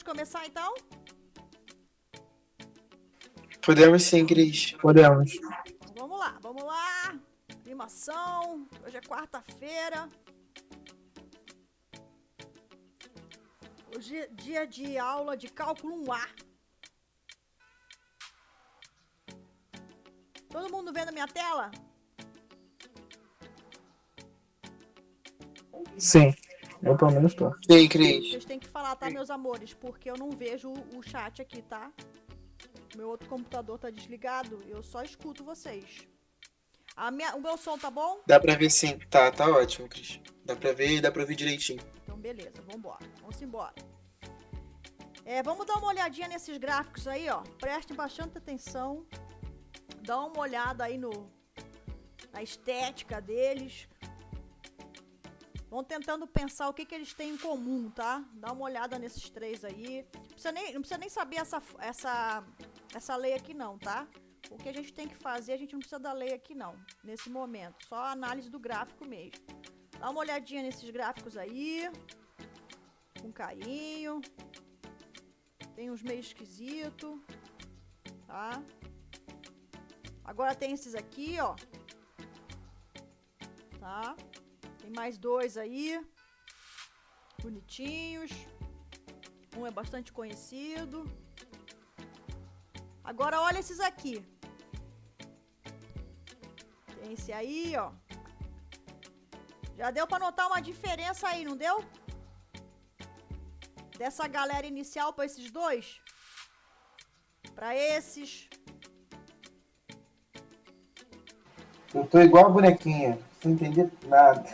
Podemos começar então? Podemos sim, Cris. Podemos. Vamos lá, vamos lá. Animação. Hoje é quarta-feira. Hoje é dia de aula de cálculo 1A. Todo mundo vendo a minha tela? Sim, eu pelo menos tô. Sim, Cris. Vocês têm que falar, tá, meus amores? Porque eu não vejo o chat aqui, tá? Meu outro computador tá desligado e eu só escuto vocês. O meu som tá bom? Dá pra ver sim. Tá ótimo, Cris. Dá pra ver e dá pra ouvir direitinho. Então, beleza, vambora. Vamos embora. Vamos dar uma olhadinha nesses gráficos aí, ó. Prestem bastante atenção. Dá uma olhada aí na estética deles. Vão tentando pensar o que eles têm em comum, tá? Dá uma olhada nesses três aí. Não precisa nem saber essa lei aqui não, tá? O que a gente tem que fazer, a gente não precisa da lei aqui não, nesse momento. Só a análise do gráfico mesmo. Dá uma olhadinha nesses gráficos aí. Com carinho. Tem uns meio esquisitos. Tá? Agora tem esses aqui, ó. Tá? Tem mais dois aí. Bonitinhos. Um é bastante conhecido. Agora olha esses aqui. Tem esse aí, ó. Já deu pra notar uma diferença aí, não deu? Dessa galera inicial pra esses dois? Pra esses. Eu tô igual a bonequinha, não entendi nada.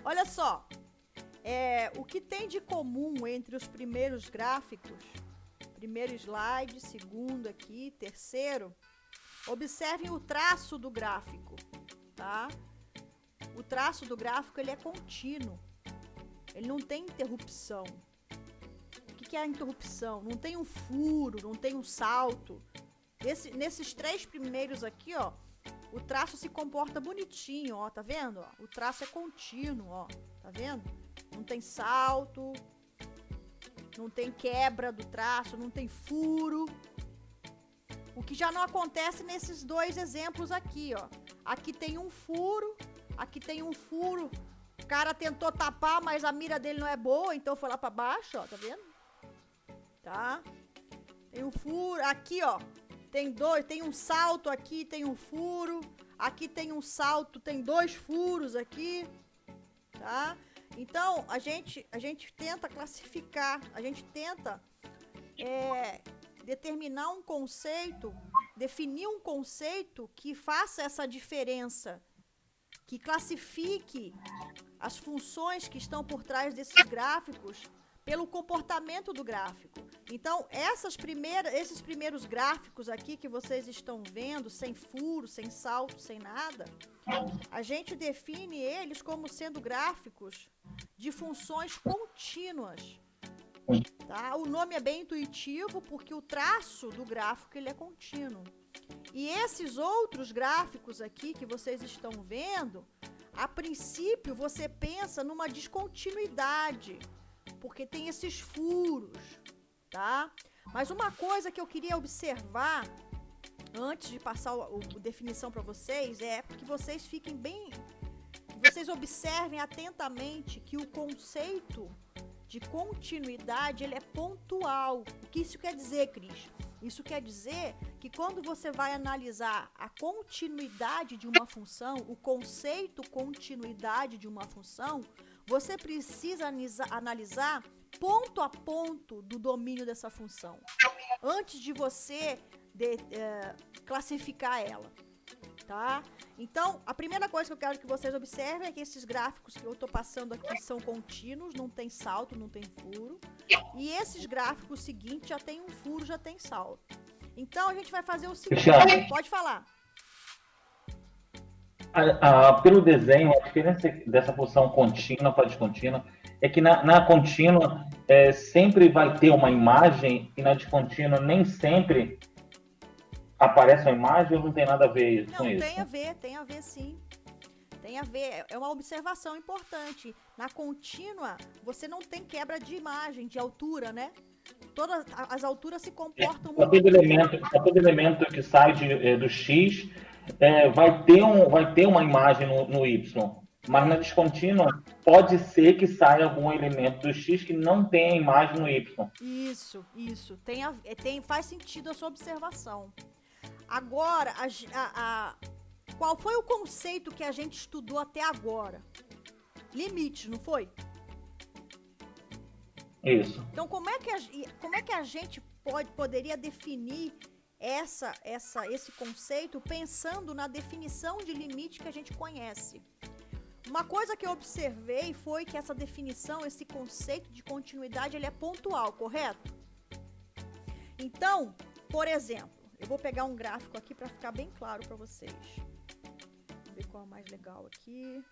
Olha só. O que tem de comum entre os primeiros gráficos, primeiro slide, segundo aqui, terceiro, observem o traço do gráfico, tá? O traço do gráfico, ele é contínuo. Ele não tem interrupção. O que é a interrupção? Não tem um furo, não tem um salto. Nesses três primeiros aqui, ó, o traço se comporta bonitinho, ó, tá vendo? Ó, o traço é contínuo, ó, tá vendo? Não tem salto, não tem quebra do traço, não tem furo. O que já não acontece nesses dois exemplos aqui, ó. Aqui tem um furo, aqui tem um furo. O cara tentou tapar, mas a mira dele não é boa, então foi lá pra baixo, ó, tá vendo? Tá? Tem um furo, aqui, ó. Tem um salto aqui, tem um furo. Aqui tem um salto, tem dois furos aqui. Tá? Então, a gente tenta classificar, a gente tenta determinar um conceito, definir um conceito que faça essa diferença, que classifique as funções que estão por trás desses gráficos pelo comportamento do gráfico. Então, esses primeiros gráficos aqui que vocês estão vendo, sem furo, sem salto, sem nada, a gente define eles como sendo gráficos de funções contínuas. Tá? O nome é bem intuitivo porque o traço do gráfico ele é contínuo. E esses outros gráficos aqui que vocês estão vendo, a princípio você pensa numa descontinuidade, porque tem esses furos, tá? Mas uma coisa que eu queria observar antes de passar a definição para vocês é que vocês fiquem bem, que vocês observem atentamente que o conceito de continuidade ele é pontual. O que isso quer dizer, Cris? Isso quer dizer que quando você vai analisar a continuidade de uma função, o conceito continuidade de uma função, você precisa analisar ponto a ponto do domínio dessa função, antes de você classificar ela, tá? Então, a primeira coisa que eu quero que vocês observem é que esses gráficos que eu estou passando aqui são contínuos, não tem salto, não tem furo. E esses gráficos seguintes já tem um furo, já tem salto. Então, a gente vai fazer o seguinte. Pode falar. Pelo desenho, a diferença dessa função contínua para descontínua é que na contínua sempre vai ter uma imagem e na descontínua nem sempre aparece uma imagem ou não tem nada a ver com isso? Não, tem a ver sim. Tem a ver, é uma observação importante. Na contínua, você não tem quebra de imagem, de altura, né? Todas as alturas se comportam Só todo elemento que sai do X vai ter uma imagem no Y. Mas na descontínua, pode ser que saia algum elemento do X que não tenha imagem no Y. Isso. Faz sentido a sua observação. Agora, qual foi o conceito que a gente estudou até agora? Limite, não foi? Isso. Então, como é que a gente poderia definir esse conceito pensando na definição de limite que a gente conhece? Uma coisa que eu observei foi que essa definição, esse conceito de continuidade, ele é pontual, correto? Então, por exemplo, eu vou pegar um gráfico aqui para ficar bem claro para vocês. Vou ver qual é o mais legal aqui.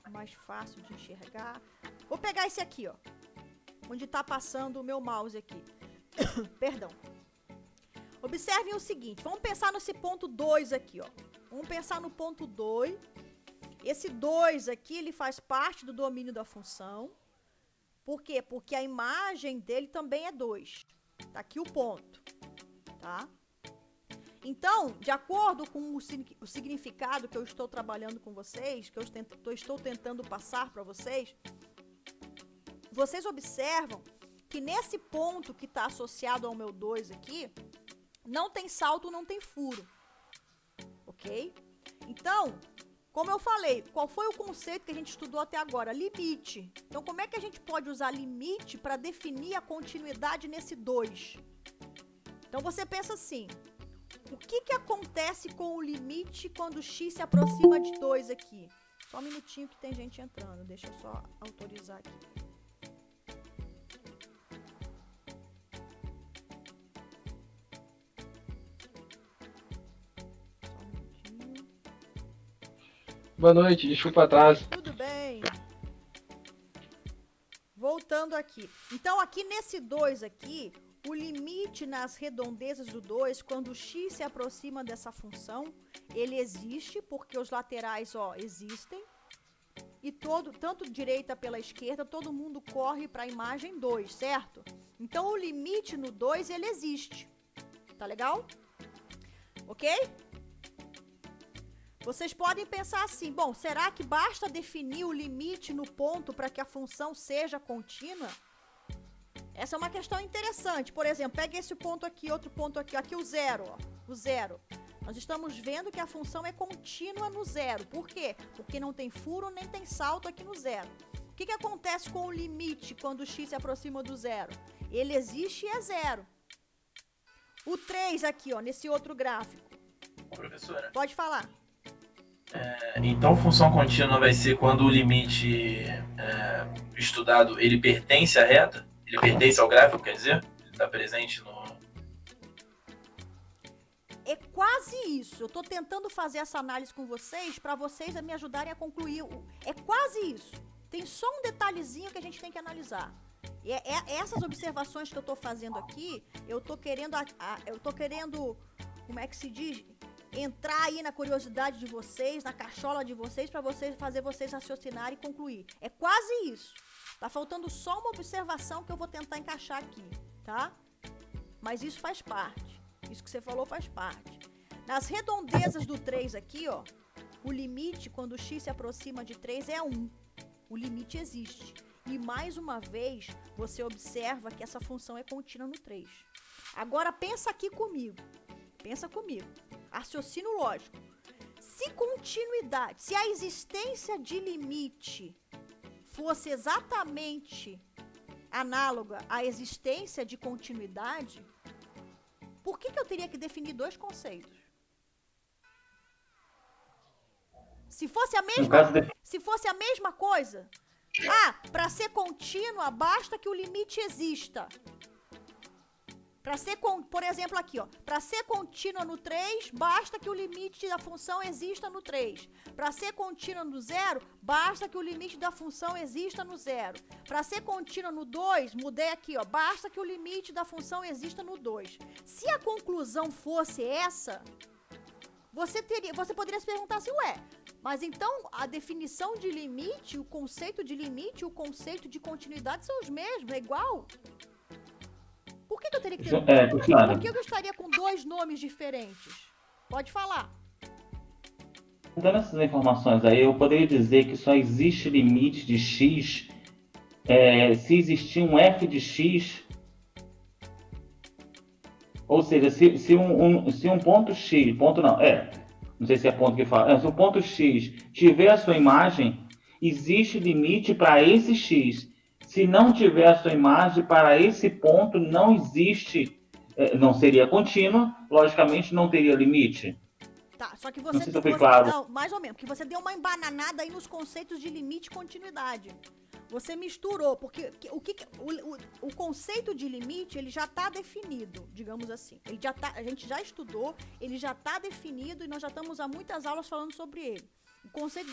Mais fácil de enxergar. Vou pegar esse aqui, ó. Onde está passando o meu mouse aqui. Perdão. Observem o seguinte. Vamos pensar nesse ponto 2 aqui, ó. Vamos pensar no ponto 2. Esse 2 aqui, ele faz parte do domínio da função. Por quê? Porque a imagem dele também é 2. Tá aqui o ponto. Tá? Então, de acordo com o significado que eu estou trabalhando com vocês, que eu estou tentando passar para vocês, vocês observam que nesse ponto que está associado ao meu 2 aqui, não tem salto, não tem furo. Ok? Então, como eu falei, qual foi o conceito que a gente estudou até agora? Limite. Então, como é que a gente pode usar limite para definir a continuidade nesse 2? Então, você pensa assim, o que acontece com o limite quando x se aproxima de 2 aqui? Só um minutinho que tem gente entrando, deixa eu só autorizar aqui. Boa noite, desculpa o atraso. Tudo bem. Voltando aqui. Então, aqui nesse 2 aqui, o limite nas redondezas do 2, quando o x se aproxima dessa função, ele existe, porque os laterais, ó, existem. E tanto direita pela esquerda, todo mundo corre para a imagem 2, certo? Então, o limite no 2, ele existe. Tá legal? Ok? Vocês podem pensar assim, bom, será que basta definir o limite no ponto para que a função seja contínua? Essa é uma questão interessante. Por exemplo, pega esse ponto aqui, outro ponto aqui, aqui o 0, ó, o 0. Nós estamos vendo que a função é contínua no 0. Por quê? Porque não tem furo nem tem salto aqui no 0. O que acontece com o limite quando o x se aproxima do 0? Ele existe e é 0. O 3 aqui, ó, nesse outro gráfico. Professora. Pode falar. Então, função contínua vai ser quando o limite estudado, ele pertence à reta? Ele pertence ao gráfico, quer dizer? Ele está presente no... É quase isso. Eu estou tentando fazer essa análise com vocês para vocês me ajudarem a concluir. É quase isso. Tem só um detalhezinho que a gente tem que analisar. Essas observações que eu estou fazendo aqui, eu estou querendo, como é que se diz? Entrar aí na curiosidade de vocês, na cachola de vocês, para fazer vocês raciocinarem e concluir. É quase isso. Tá faltando só uma observação que eu vou tentar encaixar aqui, tá? Mas isso faz parte. Isso que você falou faz parte. Nas redondezas do 3 aqui, ó, o limite, quando o x se aproxima de 3, é 1. O limite existe. E mais uma vez, você observa que essa função é contínua no 3. Agora, pensa aqui comigo. Pensa comigo. Raciocínio lógico. Se a existência de limite fosse exatamente análoga à existência de continuidade, por que eu teria que definir dois conceitos? Se fosse a mesma coisa, para ser contínua, basta que o limite exista. Por exemplo, aqui, ó, para ser contínua no 3, basta que o limite da função exista no 3. Para ser contínua no 0, basta que o limite da função exista no 0. Para ser contínua no 2, mudei aqui, ó, basta que o limite da função exista no 2. Se a conclusão fosse essa, você poderia se perguntar assim, ué, mas então a definição de limite, o conceito de limite, o conceito de continuidade são os mesmos, é igual? Por que eu teria que ter... Cristiane, Por que eu estaria com 2 nomes diferentes? Pode falar. dando essas informações aí, eu poderia dizer que só existe limite de x se existir um f de x, ou seja, se um ponto x, não sei se é ponto que fala, se um ponto x tiver a sua imagem, existe limite para esse x. Se não tiver a sua imagem, para esse ponto não existe, não seria contínuo, logicamente não teria limite. Tá, só que Não você... sei se eu fui claro. Não, mais ou menos, porque você deu uma embananada aí nos conceitos de limite e continuidade. Você misturou, porque o conceito de limite, ele já está definido, digamos assim. A gente já estudou, ele já está definido e nós já estamos há muitas aulas falando sobre ele. O conceito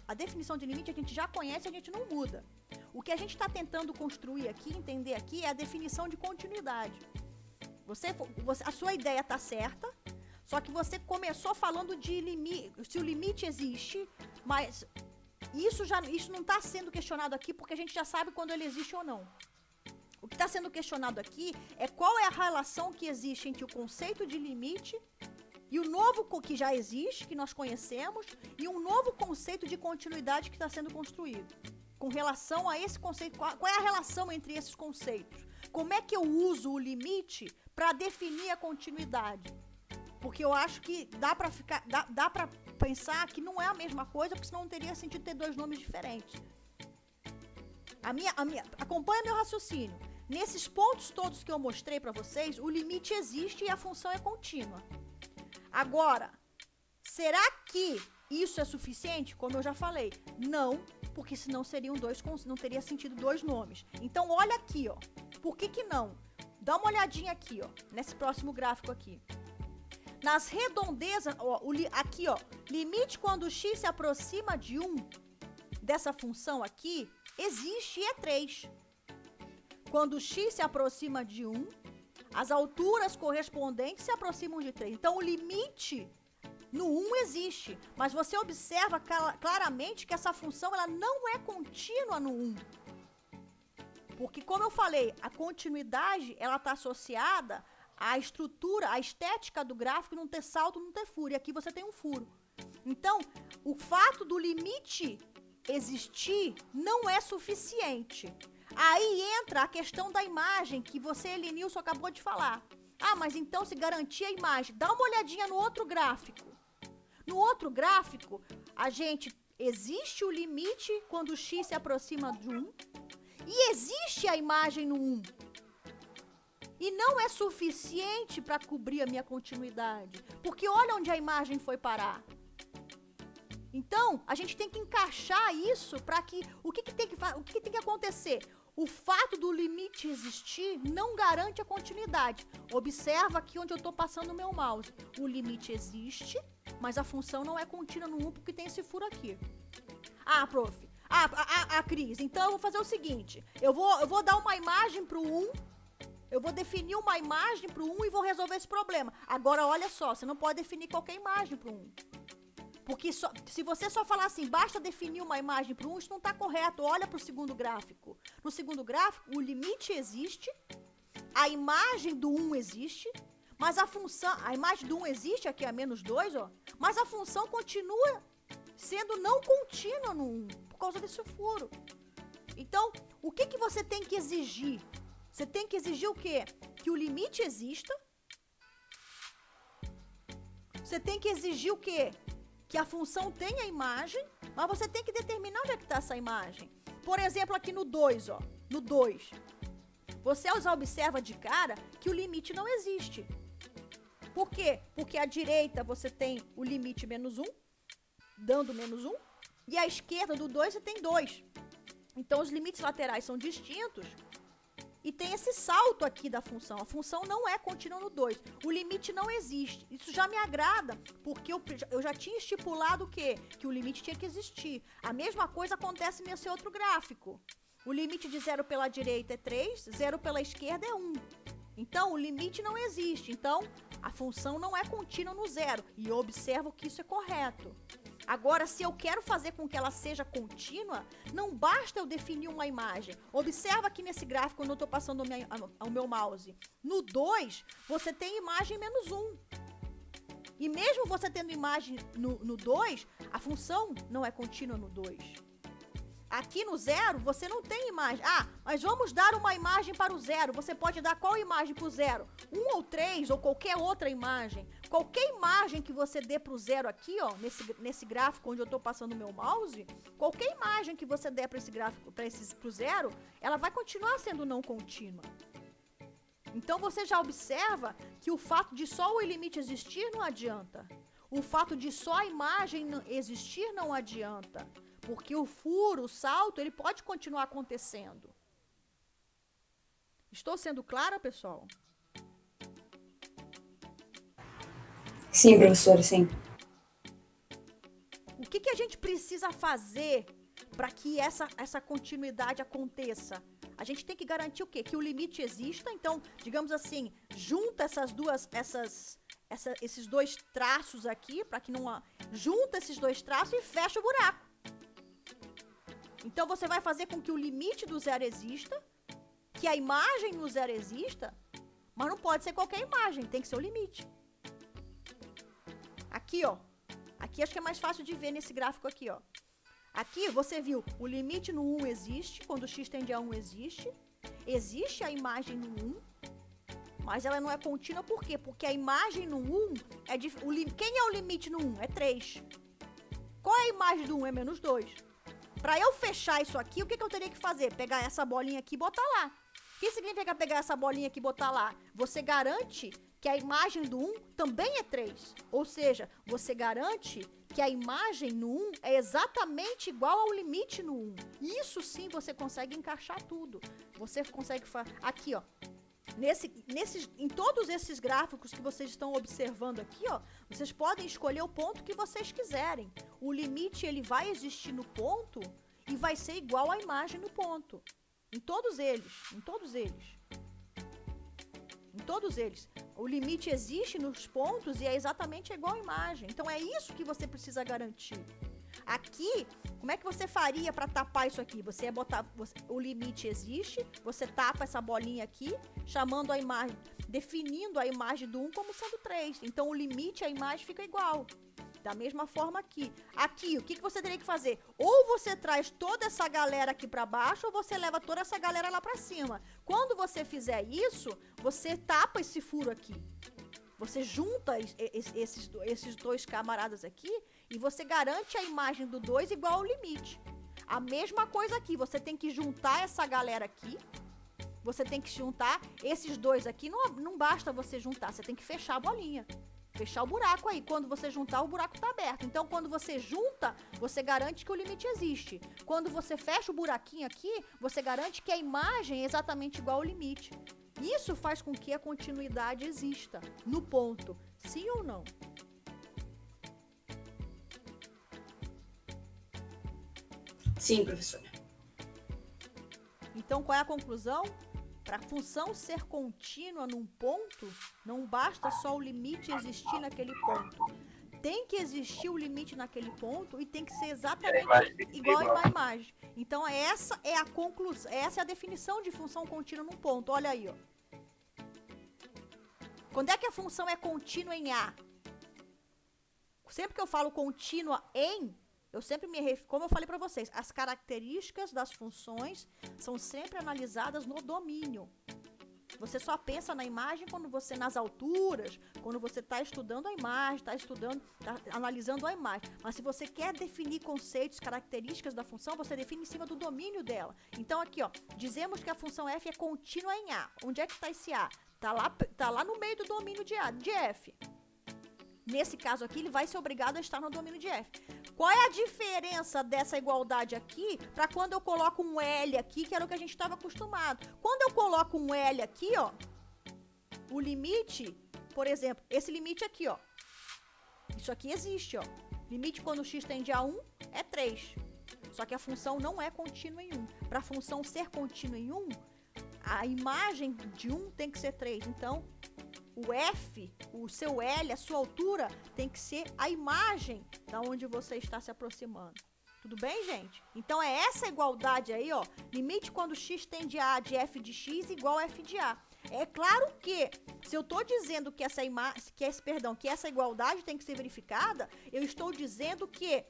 a definição de limite a gente já conhece, a gente não muda. O que a gente está tentando construir aqui, entender aqui, é a definição de continuidade. A sua ideia está certa, só que você começou falando de limite, se o limite existe, mas isso não está sendo questionado aqui porque a gente já sabe quando ele existe ou não. O que está sendo questionado aqui é qual é a relação que existe entre o conceito de limite e o novo que já existe, que nós conhecemos, e um novo conceito de continuidade que está sendo construído. Com relação a esse conceito, qual é a relação entre esses conceitos? Como é que eu uso o limite para definir a continuidade? Porque eu acho que dá para pensar que não é a mesma coisa, porque senão não teria sentido ter 2 nomes diferentes. Acompanha meu raciocínio. Nesses pontos todos que eu mostrei para vocês, o limite existe e a função é contínua. Agora, será que isso é suficiente? Como eu já falei, não, porque senão não teria sentido 2 nomes. Então, olha aqui, ó. Por que não? Dá uma olhadinha aqui, ó, nesse próximo gráfico aqui. Nas redondezas, ó, aqui, ó, limite quando x se aproxima de 1 dessa função aqui, existe e é 3. Quando x se aproxima de 1, as alturas correspondentes se aproximam de 3. Então, o limite no 1 existe, mas você observa claramente que essa função ela não é contínua no 1. Porque, como eu falei, a continuidade ela está associada à estrutura, à estética do gráfico, não ter salto, não ter furo. E aqui você tem um furo. Então, o fato do limite existir não é suficiente. Aí entra a questão da imagem que você, Elenilson, acabou de falar. Ah, mas então se garantir a imagem. Dá uma olhadinha no outro gráfico. No outro gráfico, existe o limite quando x se aproxima de 1 e existe a imagem no 1. E não é suficiente para cobrir a minha continuidade. Porque olha onde a imagem foi parar. Então, a gente tem que encaixar isso para que... O que tem que acontecer? O fato do limite existir não garante a continuidade. Observa aqui onde eu estou passando o meu mouse. O limite existe, mas a função não é contínua no 1 porque tem esse furo aqui. Ah, prof. Cris, então eu vou fazer o seguinte. Eu vou dar uma imagem para o 1. Eu vou definir uma imagem para o 1 e vou resolver esse problema. Agora, olha só, você não pode definir qualquer imagem para o 1. Porque se você só falar assim, basta definir uma imagem para o 1, isso não está correto. Olha para o segundo gráfico. No segundo gráfico, o limite existe, a imagem do 1 existe, mas a imagem do 1 existe, aqui é menos 2, ó, mas a função continua sendo não contínua no 1, por causa desse furo. Então, o que você tem que exigir? Você tem que exigir o quê? Que o limite exista. Você tem que exigir o quê? Que a função tenha imagem, mas você tem que determinar onde é que está essa imagem. Por exemplo, aqui no 2, ó, no 2. Você já observa de cara que o limite não existe. Por quê? Porque à direita você tem o limite menos 1, dando menos 1, e à esquerda do 2 você tem 2. Então, os limites laterais são distintos e tem esse salto aqui da função. A função não é contínua no 2. O limite não existe. Isso já me agrada, porque eu já tinha estipulado o quê? Que o limite tinha que existir. A mesma coisa acontece nesse outro gráfico. O limite de 0 pela direita é 3, 0 pela esquerda é 1. Então, o limite não existe. Então, a função não é contínua no zero. E eu observo que isso é correto. Agora, se eu quero fazer com que ela seja contínua, não basta eu definir uma imagem. Observa aqui nesse gráfico, quando eu estou passando o meu mouse. No 2, você tem imagem menos 1. E mesmo você tendo imagem no 2, a função não é contínua no 2. Aqui no 0, você não tem imagem. Mas vamos dar uma imagem para o 0. Você pode dar qual imagem para o 0? 1 ou 3 ou qualquer outra imagem. Qualquer imagem que você dê para o 0 aqui, ó, nesse gráfico onde eu estou passando o meu mouse, qualquer imagem que você der para esse gráfico, para o 0, ela vai continuar sendo não contínua. Então você já observa que o fato de só o limite existir não adianta. O fato de só a imagem existir não adianta. Porque o furo, o salto, ele pode continuar acontecendo. Estou sendo clara, pessoal? Sim, professora, sim. O que a gente precisa fazer para que essa continuidade aconteça? A gente tem que garantir o quê? Que o limite exista. Então, digamos assim, junta esses dois traços aqui, para que não... Junta esses dois traços e fecha o buraco. Então, você vai fazer com que o limite do 0 exista, que a imagem no 0 exista, mas não pode ser qualquer imagem, tem que ser o limite. Aqui, ó. Aqui acho que é mais fácil de ver nesse gráfico aqui, ó. Aqui você viu, o limite no 1 existe, quando o x tende a 1 existe. Existe a imagem no 1, mas ela não é contínua, por quê? Porque a imagem no 1 é... Quem é o limite no 1? É 3. Qual é a imagem do 1? É menos 2. Para eu fechar isso aqui, o que eu teria que fazer? Pegar essa bolinha aqui e botar lá. O que significa pegar essa bolinha aqui e botar lá? Você garante que a imagem do 1 também é 3. Ou seja, você garante que a imagem no 1 é exatamente igual ao limite no 1. Isso sim você consegue encaixar tudo. Você consegue fazer... Aqui, ó. Em todos esses gráficos que vocês estão observando aqui, ó, vocês podem escolher o ponto que vocês quiserem. O limite ele vai existir no ponto e vai ser igual à imagem no ponto. Em todos eles. O limite existe nos pontos e é exatamente igual à imagem. Então é isso que você precisa garantir. Aqui, como é que você faria para tapar isso aqui? Você ia botar, o limite existe, você tapa essa bolinha aqui, chamando a imagem, definindo a imagem do 1 como sendo 3. Então, o limite e a imagem fica igual. Da mesma forma aqui. Aqui, o que você teria que fazer? Ou você traz toda essa galera aqui para baixo, ou você leva toda essa galera lá para cima. Quando você fizer isso, você tapa esse furo aqui. Você junta esses dois camaradas aqui e você garante a imagem do 2 igual ao limite. A mesma coisa aqui, você tem que juntar essa galera aqui. Você tem que juntar esses dois aqui. Não basta você juntar, você tem que fechar a bolinha. Fechar o buraco aí. Quando você juntar, o buraco está aberto. Então, quando você junta, você garante que o limite existe. Quando você fecha o buraquinho aqui, você garante que a imagem é exatamente igual ao limite. Isso faz com que a continuidade exista no ponto. Sim ou não? Sim, professora. Então, qual é a conclusão? Para a função ser contínua num ponto, não basta só o limite existir naquele ponto. Tem que existir o limite naquele ponto e tem que ser exatamente igual à imagem. Então, essa é a conclusão, essa é a definição de função contínua num ponto. Olha aí, ó. Quando é que a função é contínua em A? Sempre que eu falo contínua em, eu sempre me refiro, como eu falei para vocês, as características das funções são sempre analisadas no domínio. Você só pensa na imagem quando você, nas alturas, quando você está estudando a imagem, está analisando a imagem. Mas se você quer definir conceitos, características da função, você define em cima do domínio dela. Então aqui, ó, dizemos que a função f é contínua em A. Onde é que está esse A? Tá lá no meio do domínio de f. Nesse caso aqui, ele vai ser obrigado a estar no domínio de f. Qual é a diferença dessa igualdade aqui para quando eu coloco um L aqui, que era o que a gente estava acostumado? Quando eu coloco um L aqui, ó, o limite, por exemplo, esse limite aqui, ó, isso aqui existe, ó. Limite quando x tende a 1 é 3. Só que a função não é contínua em 1. Para a função ser contínua em 1, a imagem de 1 tem que ser 3. Então, o F, o seu L, a sua altura, tem que ser a imagem da onde você está se aproximando. Tudo bem, gente? Então, é essa igualdade aí, ó. Limite quando x tende a de f de x igual a f de a. É claro que, se eu estou dizendo que essa igualdade tem que ser verificada, eu estou dizendo que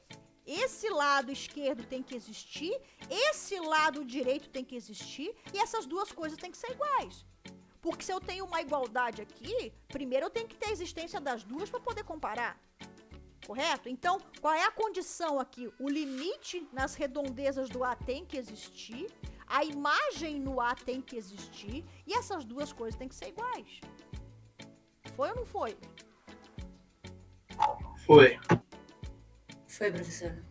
esse lado esquerdo tem que existir, esse lado direito tem que existir, e essas duas coisas têm que ser iguais. Porque se eu tenho uma igualdade aqui, primeiro eu tenho que ter a existência das duas para poder comparar. Correto? Então, qual é a condição aqui? O limite nas redondezas do A tem que existir, a imagem no A tem que existir, e essas duas coisas têm que ser iguais. Foi ou não foi? Foi. Foi, professora.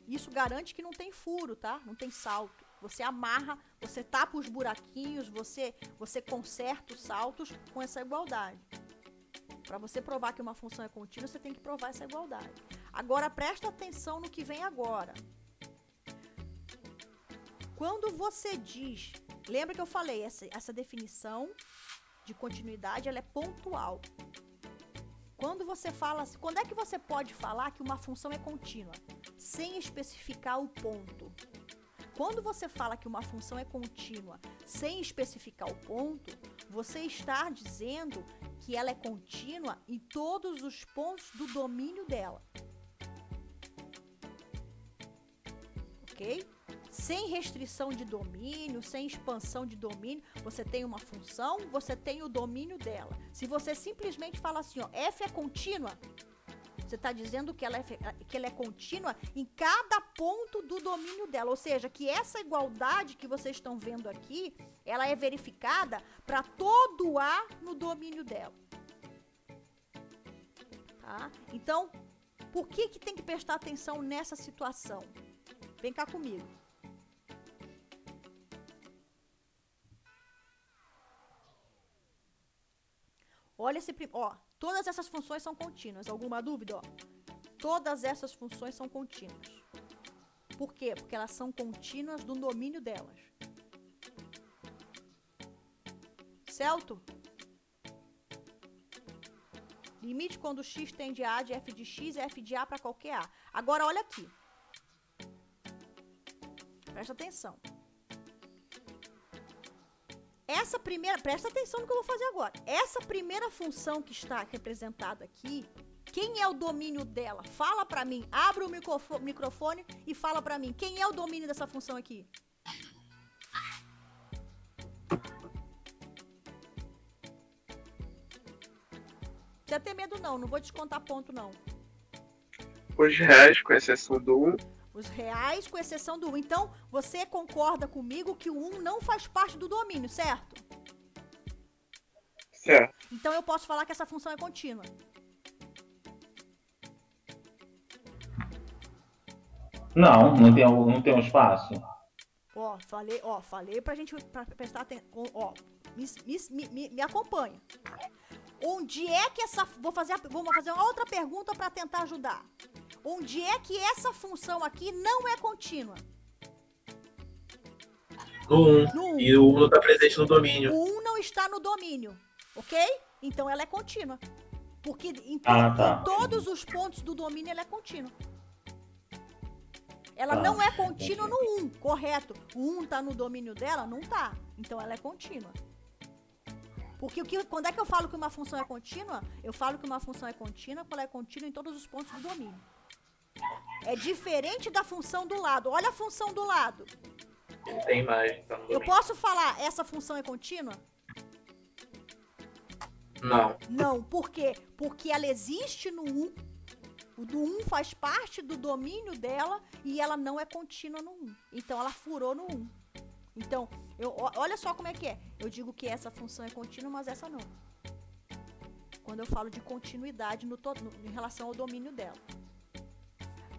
Isso garante que não tem furo, tá? Não tem salto. Você amarra, você tapa os buraquinhos, você conserta os saltos com essa igualdade. Para você provar que uma função é contínua, você tem que provar essa igualdade. Agora, presta atenção no que vem agora. Quando você diz... Lembra que eu falei, essa definição de continuidade, ela é pontual. Quando você fala... Quando é que você pode falar que uma função é contínua? Sem especificar o ponto. Quando você fala que uma função é contínua sem especificar o ponto, você está dizendo que ela é contínua em todos os pontos do domínio dela. Ok? Sem restrição de domínio, sem expansão de domínio, você tem uma função, você tem o domínio dela. Se você simplesmente fala assim, ó, f é contínua, você está dizendo que ela é contínua em cada ponto do domínio dela. Ou seja, que essa igualdade que vocês estão vendo aqui, ela é verificada para todo A no domínio dela. Tá? Então, por que tem que prestar atenção nessa situação? Vem cá comigo. Olha esse... Ó, todas essas funções são contínuas. Alguma dúvida? Ó, todas essas funções são contínuas. Por quê? Porque elas são contínuas do domínio delas. Certo? Limite quando x tende a de f de x é f de a para qualquer a. Agora, olha aqui. Presta atenção. Essa primeira, presta atenção no que eu vou fazer agora. Essa primeira função que está representada aqui, quem é o domínio dela? Fala pra mim. Abre o microfone e fala pra mim. Quem é o domínio dessa função aqui? Não precisa ter medo não vou descontar ponto não. Os reais, com exceção do 1. Os reais, com exceção do 1. Então, você concorda comigo que o 1 não faz parte do domínio, certo? Certo. Então, eu posso falar que essa função é contínua. Não tem um espaço. Falei pra gente prestar atenção. Ó, me acompanha. Onde é que essa... Vamos fazer uma outra pergunta para tentar ajudar. Onde é que essa função aqui não é contínua? No 1. E o 1 não está presente no domínio. O 1 não está no domínio, ok? Então ela é contínua. Porque em todos os pontos do domínio ela é contínua. Ela não é contínua no 1, correto. O 1 está no domínio dela? Não está. Então ela é contínua. Porque quando é que eu falo que uma função é contínua? Eu falo que uma função é contínua quando ela é contínua em todos os pontos do domínio. É diferente da função do lado. Olha a função do lado. Não tem imagem. Tá no domínio. Eu posso falar, essa função é contínua? Não. Não, por quê? Porque ela existe no 1. O do 1 faz parte do domínio dela e ela não é contínua no 1. Então, ela furou no 1. Então, olha só como é que é. Eu digo que essa função é contínua, mas essa não. Quando eu falo de continuidade em relação ao domínio dela.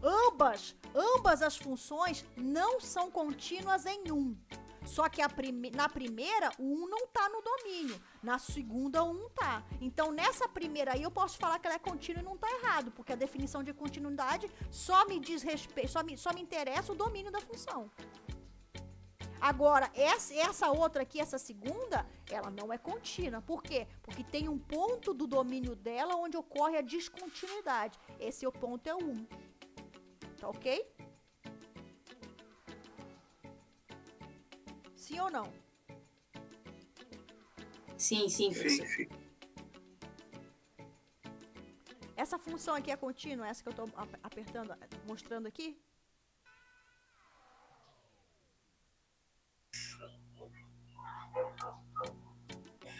Ambas as funções não são contínuas em 1. Só que na primeira, o 1 não está no domínio. Na segunda, o 1 está. Então, nessa primeira aí, eu posso falar que ela é contínua e não está errado. Porque a definição de continuidade só me diz respeito, só me interessa o domínio da função. Agora, essa outra aqui, essa segunda, ela não é contínua. Por quê? Porque tem um ponto do domínio dela onde ocorre a descontinuidade. Esse ponto é o 1. Tá ok? Sim ou não? Sim, professor. Sim. Essa função aqui é contínua? Essa que eu tô apertando, mostrando aqui?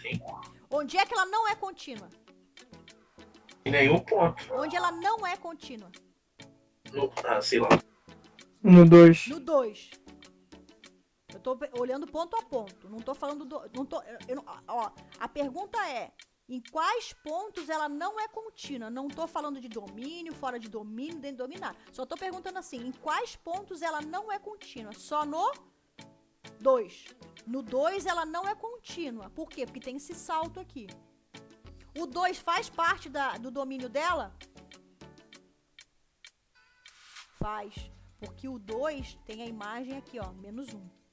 Sim. Onde é que ela não é contínua? Em nenhum ponto. Onde ela não é contínua? Sei lá. No 2. No 2. Eu tô olhando ponto a ponto. Não tô falando do... Ó, a pergunta é... Em quais pontos ela não é contínua? Não tô falando de domínio, fora de domínio, dentro de domínio, nada. Só tô perguntando assim, em quais pontos ela não é contínua? Só no 2. No 2 ela não é contínua. Por quê? Porque tem esse salto aqui. O 2 faz parte do domínio dela? Faz. Porque o 2 tem a imagem aqui, ó, menos 1.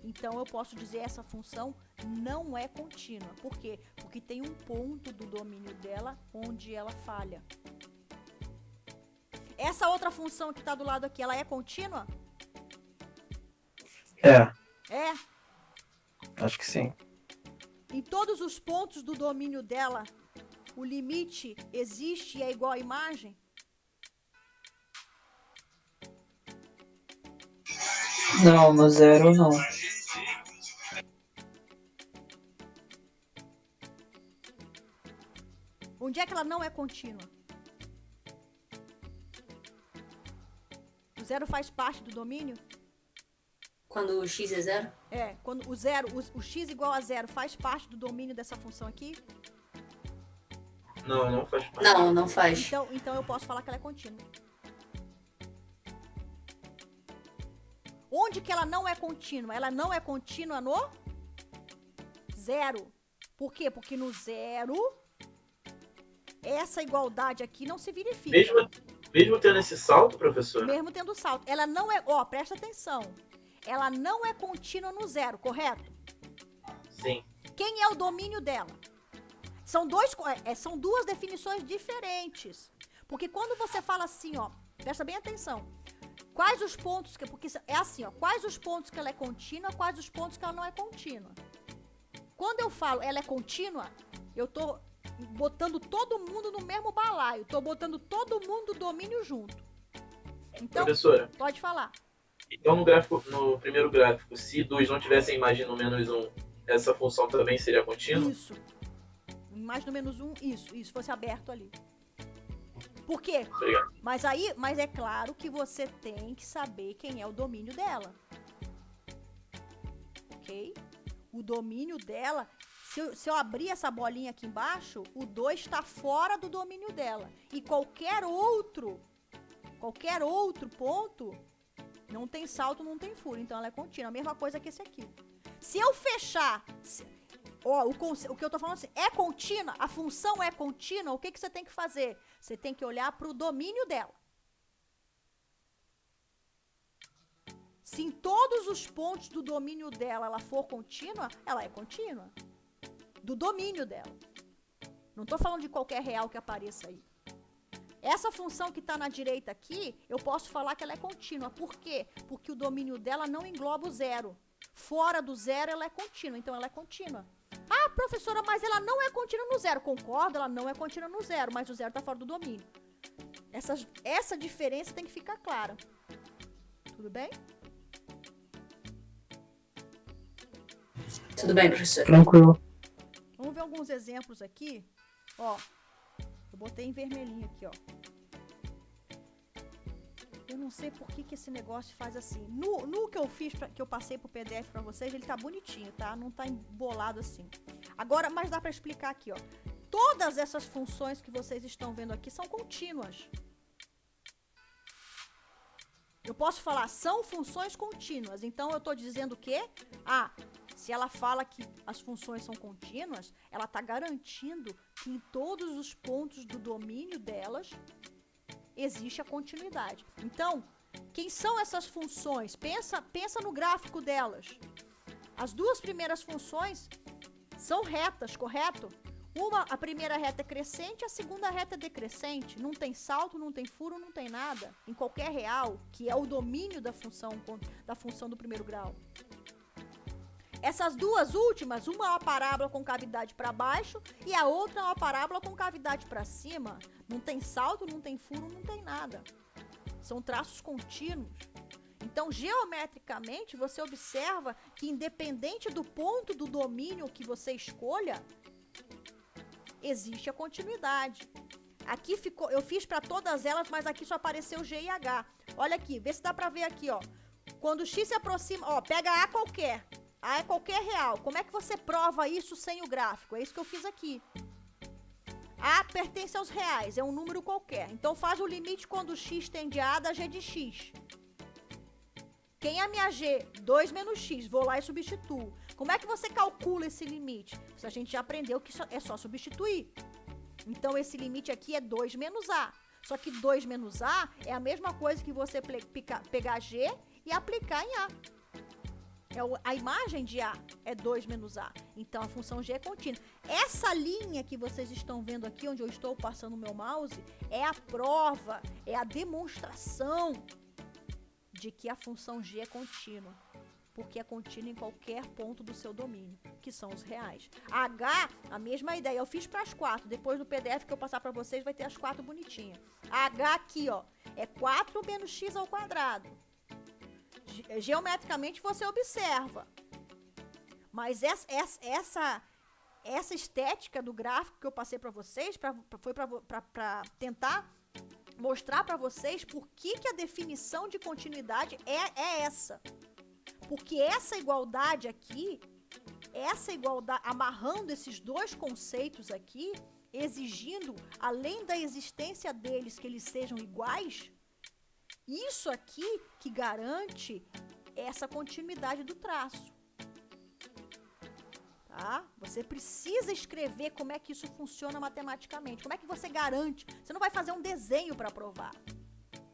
Então, eu posso dizer essa função não é contínua. Por quê? Porque tem um ponto do domínio dela onde ela falha. Essa outra função que está do lado aqui, ela é contínua? É, É. acho que sim. Em todos os pontos do domínio dela, o limite existe e é igual à imagem? Não, no 0 não. Onde é que ela não é contínua? O 0 faz parte do domínio? Quando o x é 0? É, quando o 0, o x igual a 0 faz parte do domínio dessa função aqui? Não faz parte. Não faz. Então eu posso falar que ela é contínua. Onde que ela não é contínua? Ela não é contínua no 0. Por quê? Porque no 0, essa igualdade aqui não se verifica. Mesmo tendo esse salto, professor? Mesmo tendo salto. Ela não é... Ó, presta atenção. Ela não é contínua no 0, correto? Sim. Quem é o domínio dela? São duas definições diferentes. Porque quando você fala assim, ó, presta bem atenção. Quais os pontos que... Porque é assim, ó, quais os pontos que ela é contínua, quais os pontos que ela não é contínua. Quando eu falo ela é contínua, eu tô botando todo mundo no mesmo balaio. Tô botando todo mundo do domínio junto. Então, Professora, pode falar. então no primeiro gráfico, se 2 não tivesse a imagem no menos 1, essa função também seria contínua? Isso. Mais no menos 1, isso fosse aberto ali. Por quê? Obrigado. Mas é claro que você tem que saber quem é o domínio dela. Ok? O domínio dela, se eu abrir essa bolinha aqui embaixo, o 2 está fora do domínio dela. E qualquer outro ponto, não tem salto, não tem furo. Então ela é contínua. A mesma coisa que esse aqui. Se eu fechar... o que eu tô falando assim, é contínua, a função é contínua, o que você tem que fazer? Você tem que olhar para o domínio dela. Se em todos os pontos do domínio dela ela for contínua, ela é contínua. Do domínio dela. Não tô falando de qualquer real que apareça aí. Essa função que está na direita aqui, eu posso falar que ela é contínua. Por quê? Porque o domínio dela não engloba o 0. Fora do 0 ela é contínua, então ela é contínua. Ah, professora, mas ela não é contínua no 0. Concordo, ela não é contínua no 0, mas o 0 está fora do domínio. Essa diferença tem que ficar clara. Tudo bem? Tudo bem, professor. Tranquilo. Vamos ver alguns exemplos aqui. Ó, eu botei em vermelhinho aqui, ó. Eu não sei por que esse negócio faz assim. No que eu fiz, que eu passei pro PDF pra vocês, ele tá bonitinho, tá? Não tá embolado assim. Agora, mas dá pra explicar aqui, ó. Todas essas funções que vocês estão vendo aqui são contínuas. Eu posso falar, são funções contínuas. Então, eu tô dizendo o quê? Ah, se ela fala que as funções são contínuas, ela tá garantindo que em todos os pontos do domínio delas existe a continuidade. Então, quem são essas funções? Pensa no gráfico delas. As duas primeiras funções são retas, correto? A primeira reta é crescente, a segunda reta é decrescente. Não tem salto, não tem furo, não tem nada. Em qualquer real, que é o domínio da função do primeiro grau. Essas duas últimas, uma é uma parábola com cavidade para baixo e a outra é uma parábola com cavidade para cima. Não tem salto, não tem furo, não tem nada. São traços contínuos. Então, geometricamente, você observa que independente do ponto do domínio que você escolha, existe a continuidade. Aqui ficou, eu fiz para todas elas, mas aqui só apareceu G e H. Olha aqui, vê se dá para ver aqui, ó. Quando o X se aproxima, ó, pega A qualquer. A é qualquer real. Como é que você prova isso sem o gráfico? É isso que eu fiz aqui. A pertence aos reais, é um número qualquer. Então faz o limite quando o X tende a A da G de X. Quem é a minha G? 2 menos X. Vou lá e substituo. Como é que você calcula esse limite? A gente já aprendeu que é só substituir. Então esse limite aqui é 2 menos A. Só que 2 menos A é a mesma coisa que você pegar G e aplicar em A. A imagem de A é 2 menos A. Então, a função G é contínua. Essa linha que vocês estão vendo aqui, onde eu estou passando o meu mouse, é a prova, é a demonstração de que a função G é contínua. Porque é contínua em qualquer ponto do seu domínio, que são os reais. A H, a mesma ideia. Eu fiz para as 4. Depois do PDF que eu passar para vocês, vai ter as 4 bonitinhas. A H aqui, ó, é 4 menos X ao quadrado. Geometricamente você observa, mas essa estética do gráfico que eu passei para vocês foi para tentar mostrar para vocês por que a definição de continuidade é essa. Porque essa igualdade aqui, amarrando esses dois conceitos aqui, exigindo, além da existência deles, que eles sejam iguais, isso aqui que garante essa continuidade do traço. Tá? Você precisa escrever como é que isso funciona matematicamente. Como é que você garante? Você não vai fazer um desenho para provar.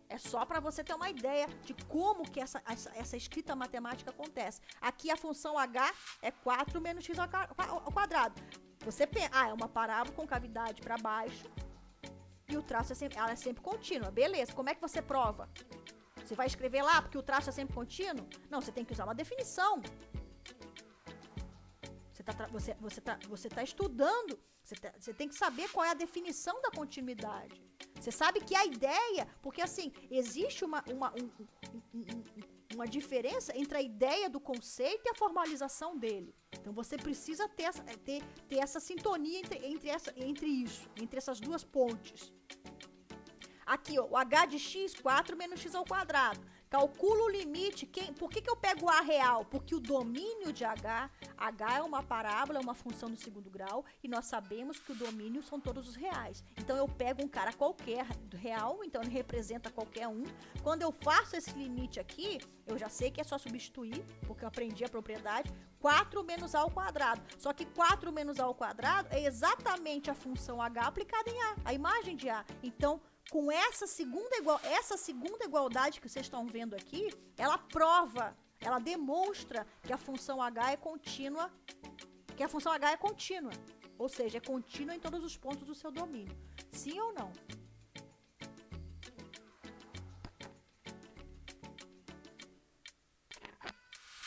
É só para você ter uma ideia de como que essa escrita matemática acontece. Aqui a função H é 4 menos X ao quadrado. Você pensa, é uma parábola com cavidade para baixo. E o traço ela é sempre contínua. Beleza, como é que você prova? Você vai escrever lá porque o traço é sempre contínuo? Não, você tem que usar uma definição. Você tá estudando, você tem que saber qual é a definição da continuidade. Você sabe que a ideia, porque assim, existe uma diferença entre a ideia do conceito e a formalização dele. Então você precisa ter essa sintonia entre essas duas pontes. Aqui, ó, o h de x, 4 menos x ao quadrado. Calculo o limite. Por que eu pego A real? Porque o domínio de H é uma parábola, é uma função do segundo grau, e nós sabemos que o domínio são todos os reais. Então eu pego um cara qualquer real, então ele representa qualquer um. Quando eu faço esse limite aqui, eu já sei que é só substituir, porque eu aprendi a propriedade, 4 menos A ao quadrado. Só que 4 menos A ao quadrado é exatamente a função H aplicada em A imagem de A. Então, com essa segunda igualdade que vocês estão vendo aqui, ela prova, ela demonstra que a função H é contínua, ou seja, é contínua em todos os pontos do seu domínio. Sim ou não?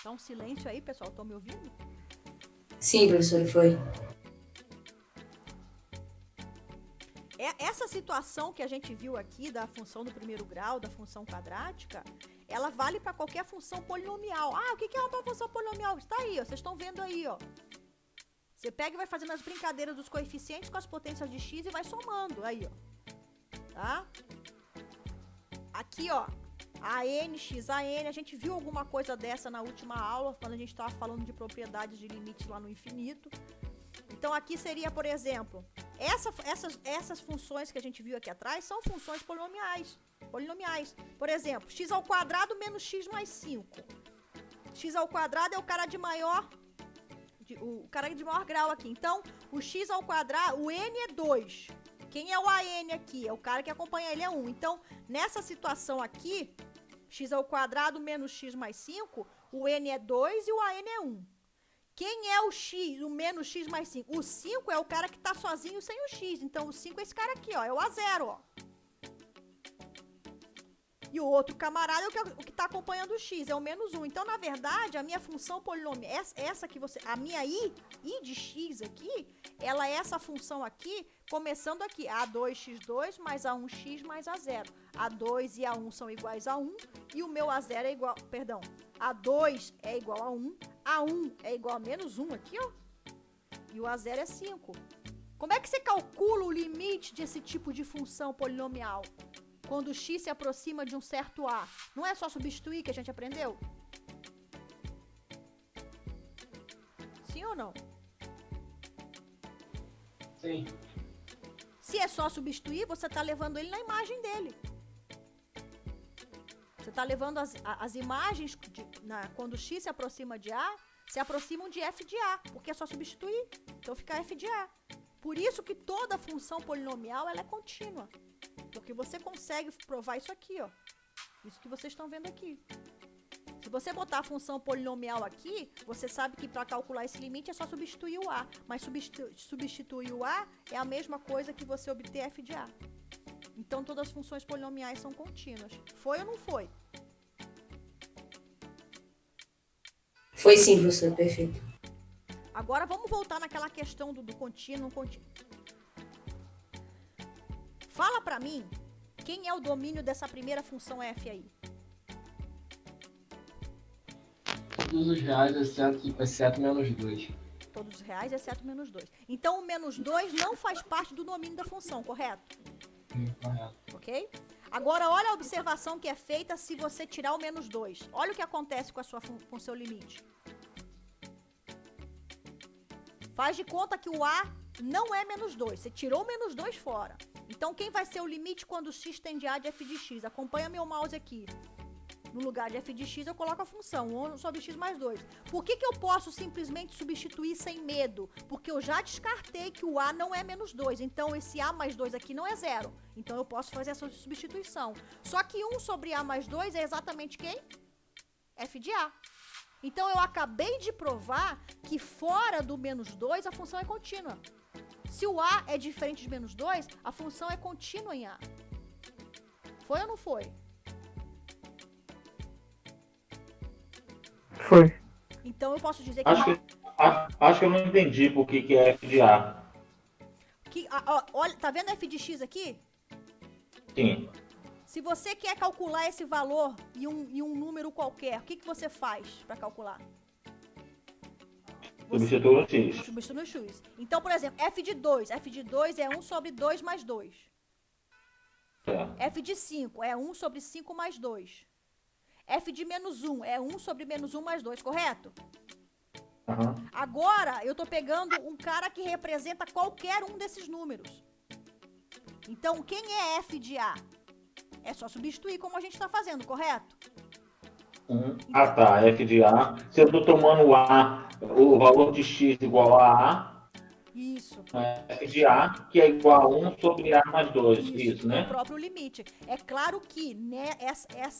Tá um silêncio aí, pessoal, estão me ouvindo? Sim, professor, foi. Essa situação que a gente viu aqui da função do primeiro grau, da função quadrática, ela vale para qualquer função polinomial. O que é uma função polinomial? Está aí, ó, vocês estão vendo aí, ó. Você pega e vai fazendo as brincadeiras dos coeficientes com as potências de x e vai somando, aí, ó. Tá? Aqui, ó, AN, XAN, a gente viu alguma coisa dessa na última aula, quando a gente estava falando de propriedades de limites lá no infinito. Então, aqui seria, por exemplo, essas funções que a gente viu aqui atrás são funções polinomiais. Por exemplo, x ao quadrado menos x mais 5. X ao quadrado é o cara de maior grau aqui. Então, o x ao quadrado, o n é 2. Quem é o AN aqui? É o cara que acompanha ele, é 1. Então, nessa situação aqui, x ao quadrado menos x mais 5, o n é 2 e o AN é 1. Quem é o x, o menos x mais 5? O 5 é o cara que tá sozinho sem o x. Então, o 5 é esse cara aqui, ó. É o A0, ó. E o outro camarada é o que tá acompanhando o x, é o menos 1. Então, na verdade, a minha função polinomial, essa que você... A minha i de x aqui, ela é essa função aqui, começando aqui. A2x2 mais A1x mais A0. A2 e A1 são iguais a 1. E o meu A0 é igual... Perdão. A2 é igual a 1. A1 é igual a menos 1 aqui, ó. E o A0 é 5. Como é que você calcula o limite desse tipo de função polinomial? Quando o x se aproxima de um certo A. Não é só substituir que a gente aprendeu? Sim ou não? Sim. Se é só substituir, você está levando ele na imagem dele. Você está levando as imagens, quando x se aproxima de A, se aproximam de f de A, porque é só substituir. Então fica f de A. Por isso que toda função polinomial ela é contínua. Porque você consegue provar isso aqui, ó. Isso que vocês estão vendo aqui. Se você botar a função polinomial aqui, você sabe que para calcular esse limite é só substituir o A. Mas substituir o A é a mesma coisa que você obter f de A. Então todas as funções polinomiais são contínuas. Foi ou não foi? Foi sim, professor, perfeito. Agora vamos voltar naquela questão do contínuo. Fala pra mim, quem é o domínio dessa primeira função f aí? Todos os reais, exceto menos 2. Todos os reais, exceto menos 2. Então, o menos 2 não faz parte do domínio da função, correto? Correto. Ok? Agora, olha a observação que é feita se você tirar o menos 2. Olha o que acontece com o seu limite. Faz de conta que o A não é menos 2. Você tirou o menos 2 fora. Então, quem vai ser o limite quando x tende a de f de x? Acompanha meu mouse aqui. No lugar de f de x, eu coloco a função 1 sobre x mais 2. Por que eu posso simplesmente substituir sem medo? Porque eu já descartei que o A não é menos 2. Então, esse A mais 2 aqui não é 0. Então, eu posso fazer essa substituição. Só que 1 sobre A mais 2 é exatamente quem? F de A. Então, eu acabei de provar que fora do menos 2, a função é contínua. Se o A é diferente de menos 2, a função é contínua em A. Foi ou não foi? Foi. Então eu posso dizer que... Acho que eu não entendi por que é f de A. Olha, tá vendo f de x aqui? Sim. Se você quer calcular esse valor em um número qualquer, o que você faz para calcular? Substitui o x. Substitui o x. Então, por exemplo, f de 2. F de 2 é 1 sobre 2 mais 2. É. F de 5 é 1 sobre 5 mais 2. F de menos 1 é 1 sobre menos 1 mais 2, correto? Uhum. Agora, eu estou pegando um cara que representa qualquer um desses números. Então, quem é f de A? É só substituir como a gente está fazendo, correto? Uhum. Ah, tá. F de A. Se eu estou tomando o valor de x igual a A, isso. F de A, que é igual a 1 sobre A mais 2. Isso, né? O próprio limite. É claro que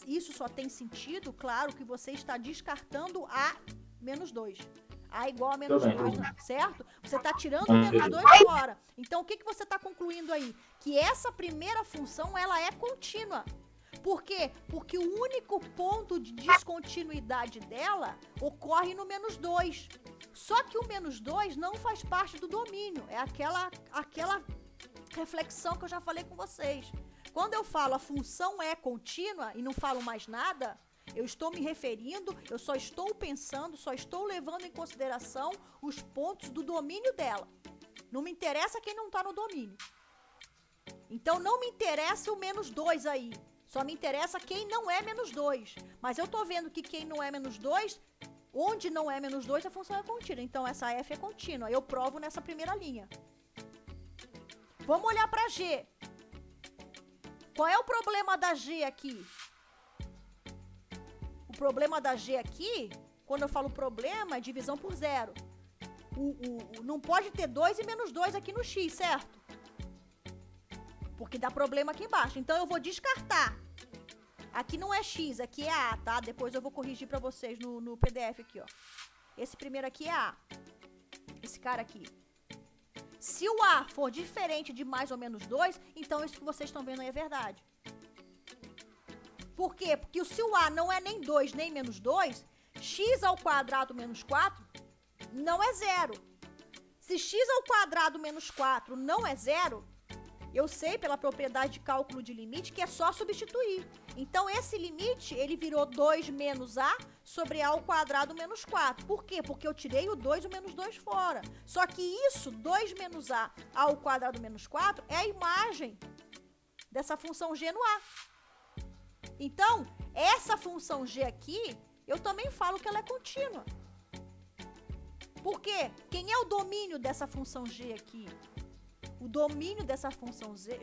isso só tem sentido, claro, que você está descartando A menos 2. A igual a menos 2, certo? Você está tirando o menos 2 fora. Então, o que você está concluindo aí? Que essa primeira função, ela é contínua. Por quê? Porque o único ponto de descontinuidade dela ocorre no menos 2. Só que o menos 2 não faz parte do domínio. É aquela reflexão que eu já falei com vocês. Quando eu falo a função é contínua e não falo mais nada, eu estou me referindo, eu só estou pensando, só estou levando em consideração os pontos do domínio dela. Não me interessa quem não está no domínio. Então, não me interessa o menos 2 aí. Só me interessa quem não é menos 2. Mas eu estou vendo que quem não é menos 2, onde não é menos 2, a função é contínua. Então, essa f é contínua. Eu provo nessa primeira linha. Vamos olhar para G. Qual é o problema da G aqui? O problema da G aqui, quando eu falo problema, é divisão por 0. Não pode ter 2 e menos 2 aqui no x, certo? Porque dá problema aqui embaixo. Então, eu vou descartar. Aqui não é x, aqui é A, tá? Depois eu vou corrigir pra vocês no PDF aqui, ó. Esse primeiro aqui é A. Esse cara aqui. Se o A for diferente de mais ou menos 2, então isso que vocês estão vendo aí é verdade. Por quê? Porque se o A não é nem 2 nem menos 2, x ao quadrado menos 4 não é zero. Se x ao quadrado menos 4 não é zero, eu sei pela propriedade de cálculo de limite que é só substituir. Então, esse limite, ele virou 2 menos A sobre A ao quadrado menos 4. Por quê? Porque eu tirei o 2 e o menos 2 fora. Só que isso, 2 menos A ao quadrado menos 4, é a imagem dessa função g no A. Então, essa função g aqui, eu também falo que ela é contínua. Por quê? Quem é o domínio dessa função g aqui? O domínio dessa função g,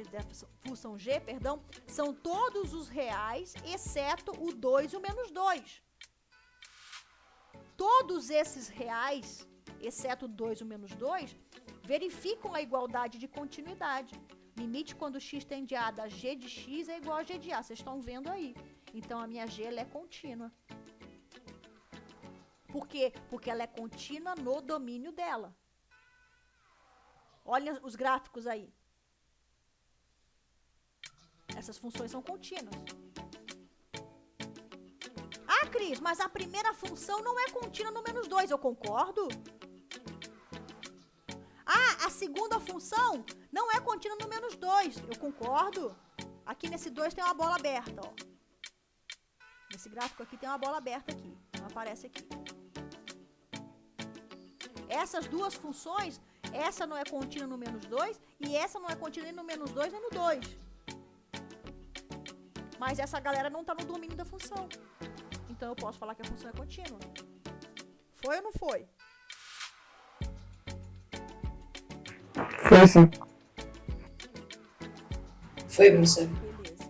são todos os reais, exceto o 2 e o menos 2. Todos esses reais, exceto o 2 e o menos 2, verificam a igualdade de continuidade. Limite quando x tende a da g de x é igual a g de a. Vocês estão vendo aí. Então, a minha g ela é contínua. Por quê? Porque ela é contínua no domínio dela. Olha os gráficos aí. Essas funções são contínuas. Ah, Cris, mas a primeira função não é contínua no menos 2. Eu concordo. Ah, a segunda função não é contínua no menos 2. Eu concordo. Aqui nesse 2 tem uma bola aberta, ó. Nesse gráfico aqui tem uma bola aberta aqui. Não aparece aqui. Essas duas funções, essa não é contínua no menos 2 e essa não é contínua nem no menos 2 nem no 2. Mas essa galera não está no domínio da função. Então eu posso falar que a função é contínua. Foi ou não foi? Foi sim. Foi, professor. Beleza.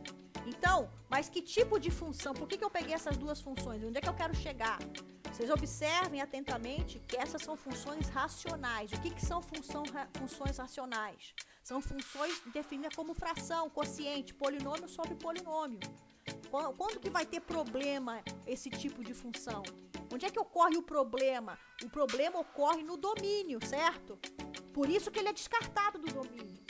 Então, mas que tipo de função? Por que eu peguei essas duas funções? Onde é que eu quero chegar? Vocês observem atentamente que essas são funções racionais. O que são funções racionais? São funções definidas como fração, quociente, polinômio sobre polinômio. Quando que vai ter problema esse tipo de função? Onde é que ocorre o problema? O problema ocorre no domínio, certo? Por isso que ele é descartado do domínio.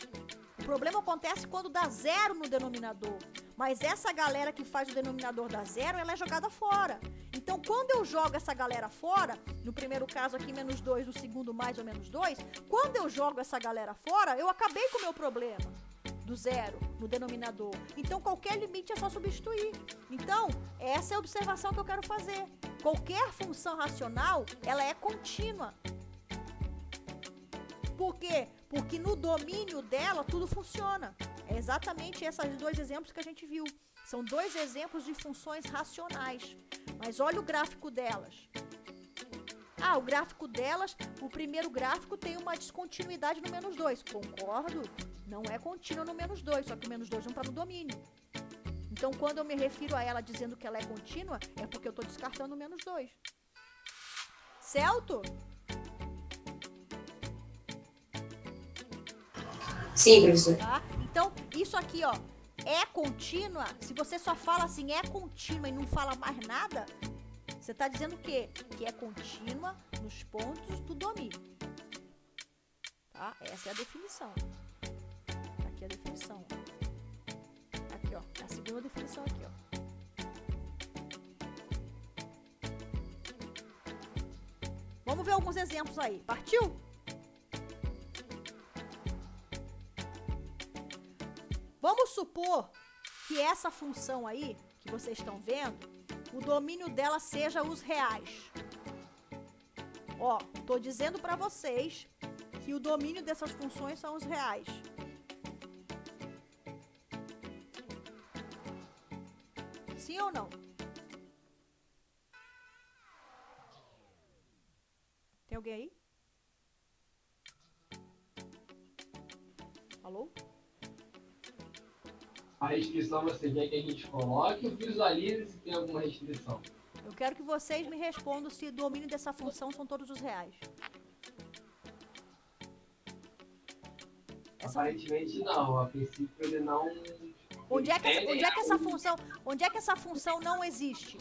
O problema acontece quando dá zero no denominador. Mas essa galera que faz o denominador dar zero, ela é jogada fora. Então, quando eu jogo essa galera fora, no primeiro caso aqui menos 2, no segundo mais ou menos 2, quando eu jogo essa galera fora, eu acabei com o meu problema do zero no denominador. Então, qualquer limite é só substituir. Então, essa é a observação que eu quero fazer. Qualquer função racional, ela é contínua. Por quê? Porque no domínio dela tudo funciona. É exatamente esses dois exemplos que a gente viu. São dois exemplos de funções racionais. Mas olha o gráfico delas. Ah, o gráfico delas, o primeiro gráfico tem uma descontinuidade no menos 2. Concordo? Não é contínua no menos 2, só que o menos 2 não está no domínio. Então, quando eu me refiro a ela dizendo que ela é contínua, é porque eu estou descartando o menos 2. Certo? Sim, professor. Tá? Então, isso aqui, ó, é contínua. Se você só fala assim, é contínua e não fala mais nada, você está dizendo o quê? Que é contínua nos pontos do domínio. Tá? Essa é a definição. Aqui é a definição. Aqui, ó. A segunda definição aqui, ó. Vamos ver alguns exemplos aí. Partiu? Vamos supor que essa função aí, que vocês estão vendo, o domínio dela seja os reais. Ó, tô dizendo para vocês que o domínio dessas funções são os reais. Sim ou não? Tem alguém aí? Alô? A restrição você quer que a gente coloque ou visualize se tem alguma restrição? Eu quero que vocês me respondam se o domínio dessa função são todos os reais. Aparentemente não. A princípio ele não... Onde é que essa função não existe?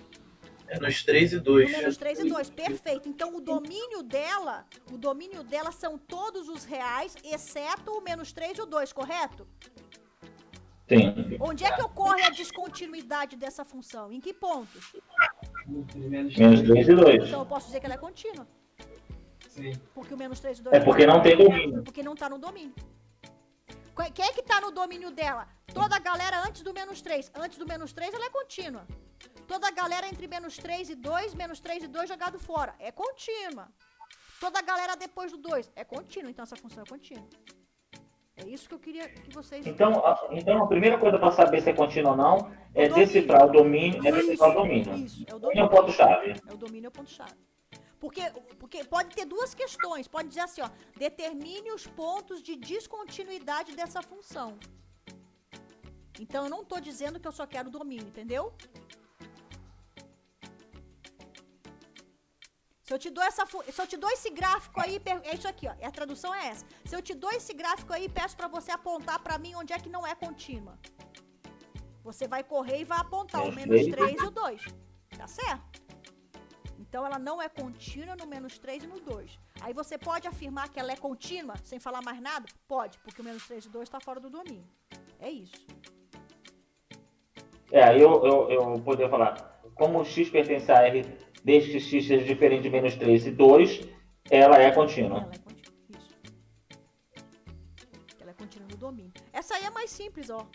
Menos 3 e 2. No menos 3 e 2, perfeito. Então o domínio dela são todos os reais, exceto o menos 3 e o 2, correto? Sim. Onde é que ocorre a descontinuidade dessa função? Em que pontos? Menos 3 e 2. Então eu posso dizer que ela é contínua. Sim. Porque o menos 3 e 2 É porque não tem domínio. porque não tá no domínio. Quem é que tá no domínio dela? Toda a galera antes do menos 3. Antes do menos 3 ela é contínua. Toda a galera entre menos 3 e 2, menos 3 e 2 jogado fora. É contínua. Toda a galera depois do 2 é contínua. Então essa função é contínua. É isso que eu queria que vocês... Então a primeira coisa para saber se é contínuo ou não é O domínio. decifrar o domínio. É decifrar o domínio. Isso, é o E é o domínio. ponto-chave. É o domínio, é o ponto-chave. Porque pode ter duas questões. Pode dizer assim, ó. Determine os pontos de descontinuidade dessa função. Então, eu não tô dizendo que eu só quero o domínio, entendeu? Se eu te dou esse gráfico aí, é isso aqui, ó. A tradução é essa. Se eu te dou esse gráfico aí, peço pra você apontar pra mim onde é que não é contínua. Você vai correr e vai apontar o menos 3 e o 2. Tá certo? Então, ela não é contínua no menos 3 e no 2. Aí você pode afirmar que ela é contínua, sem falar mais nada? Pode, porque o menos 3 e 2 está fora do domínio. É isso. Aí eu poderia falar, como x pertence a R, desde que x seja diferente de menos 3 e 2, ela é contínua. Ela é contínua, isso. Ela é contínua no domínio. Essa aí é mais simples, ó.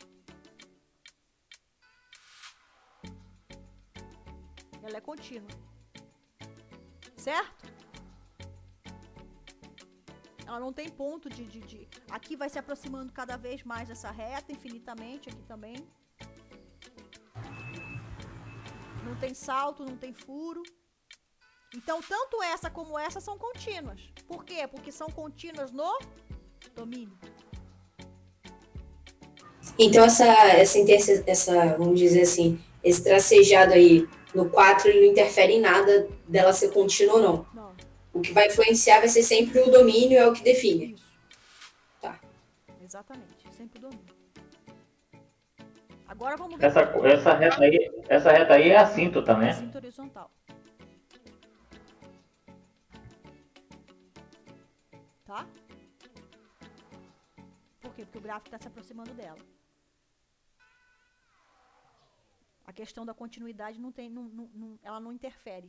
Ela é contínua. Certo? Ela não tem ponto de... Aqui vai se aproximando cada vez mais dessa reta, infinitamente, aqui também. Não tem salto, não tem furo. Então, tanto essa como essa são contínuas. Por quê? Porque são contínuas no domínio. Então vamos dizer assim, esse tracejado aí no 4 ele não interfere em nada dela ser contínua ou não. Não, O que vai influenciar vai ser sempre o domínio, é o que define. isso. Tá. Exatamente, sempre o domínio. Agora vamos ver. Essa reta aí é assíntota, né? Cinta horizontal. Tá? Por quê? Porque o gráfico está se aproximando dela. A questão da continuidade não tem, ela não interfere.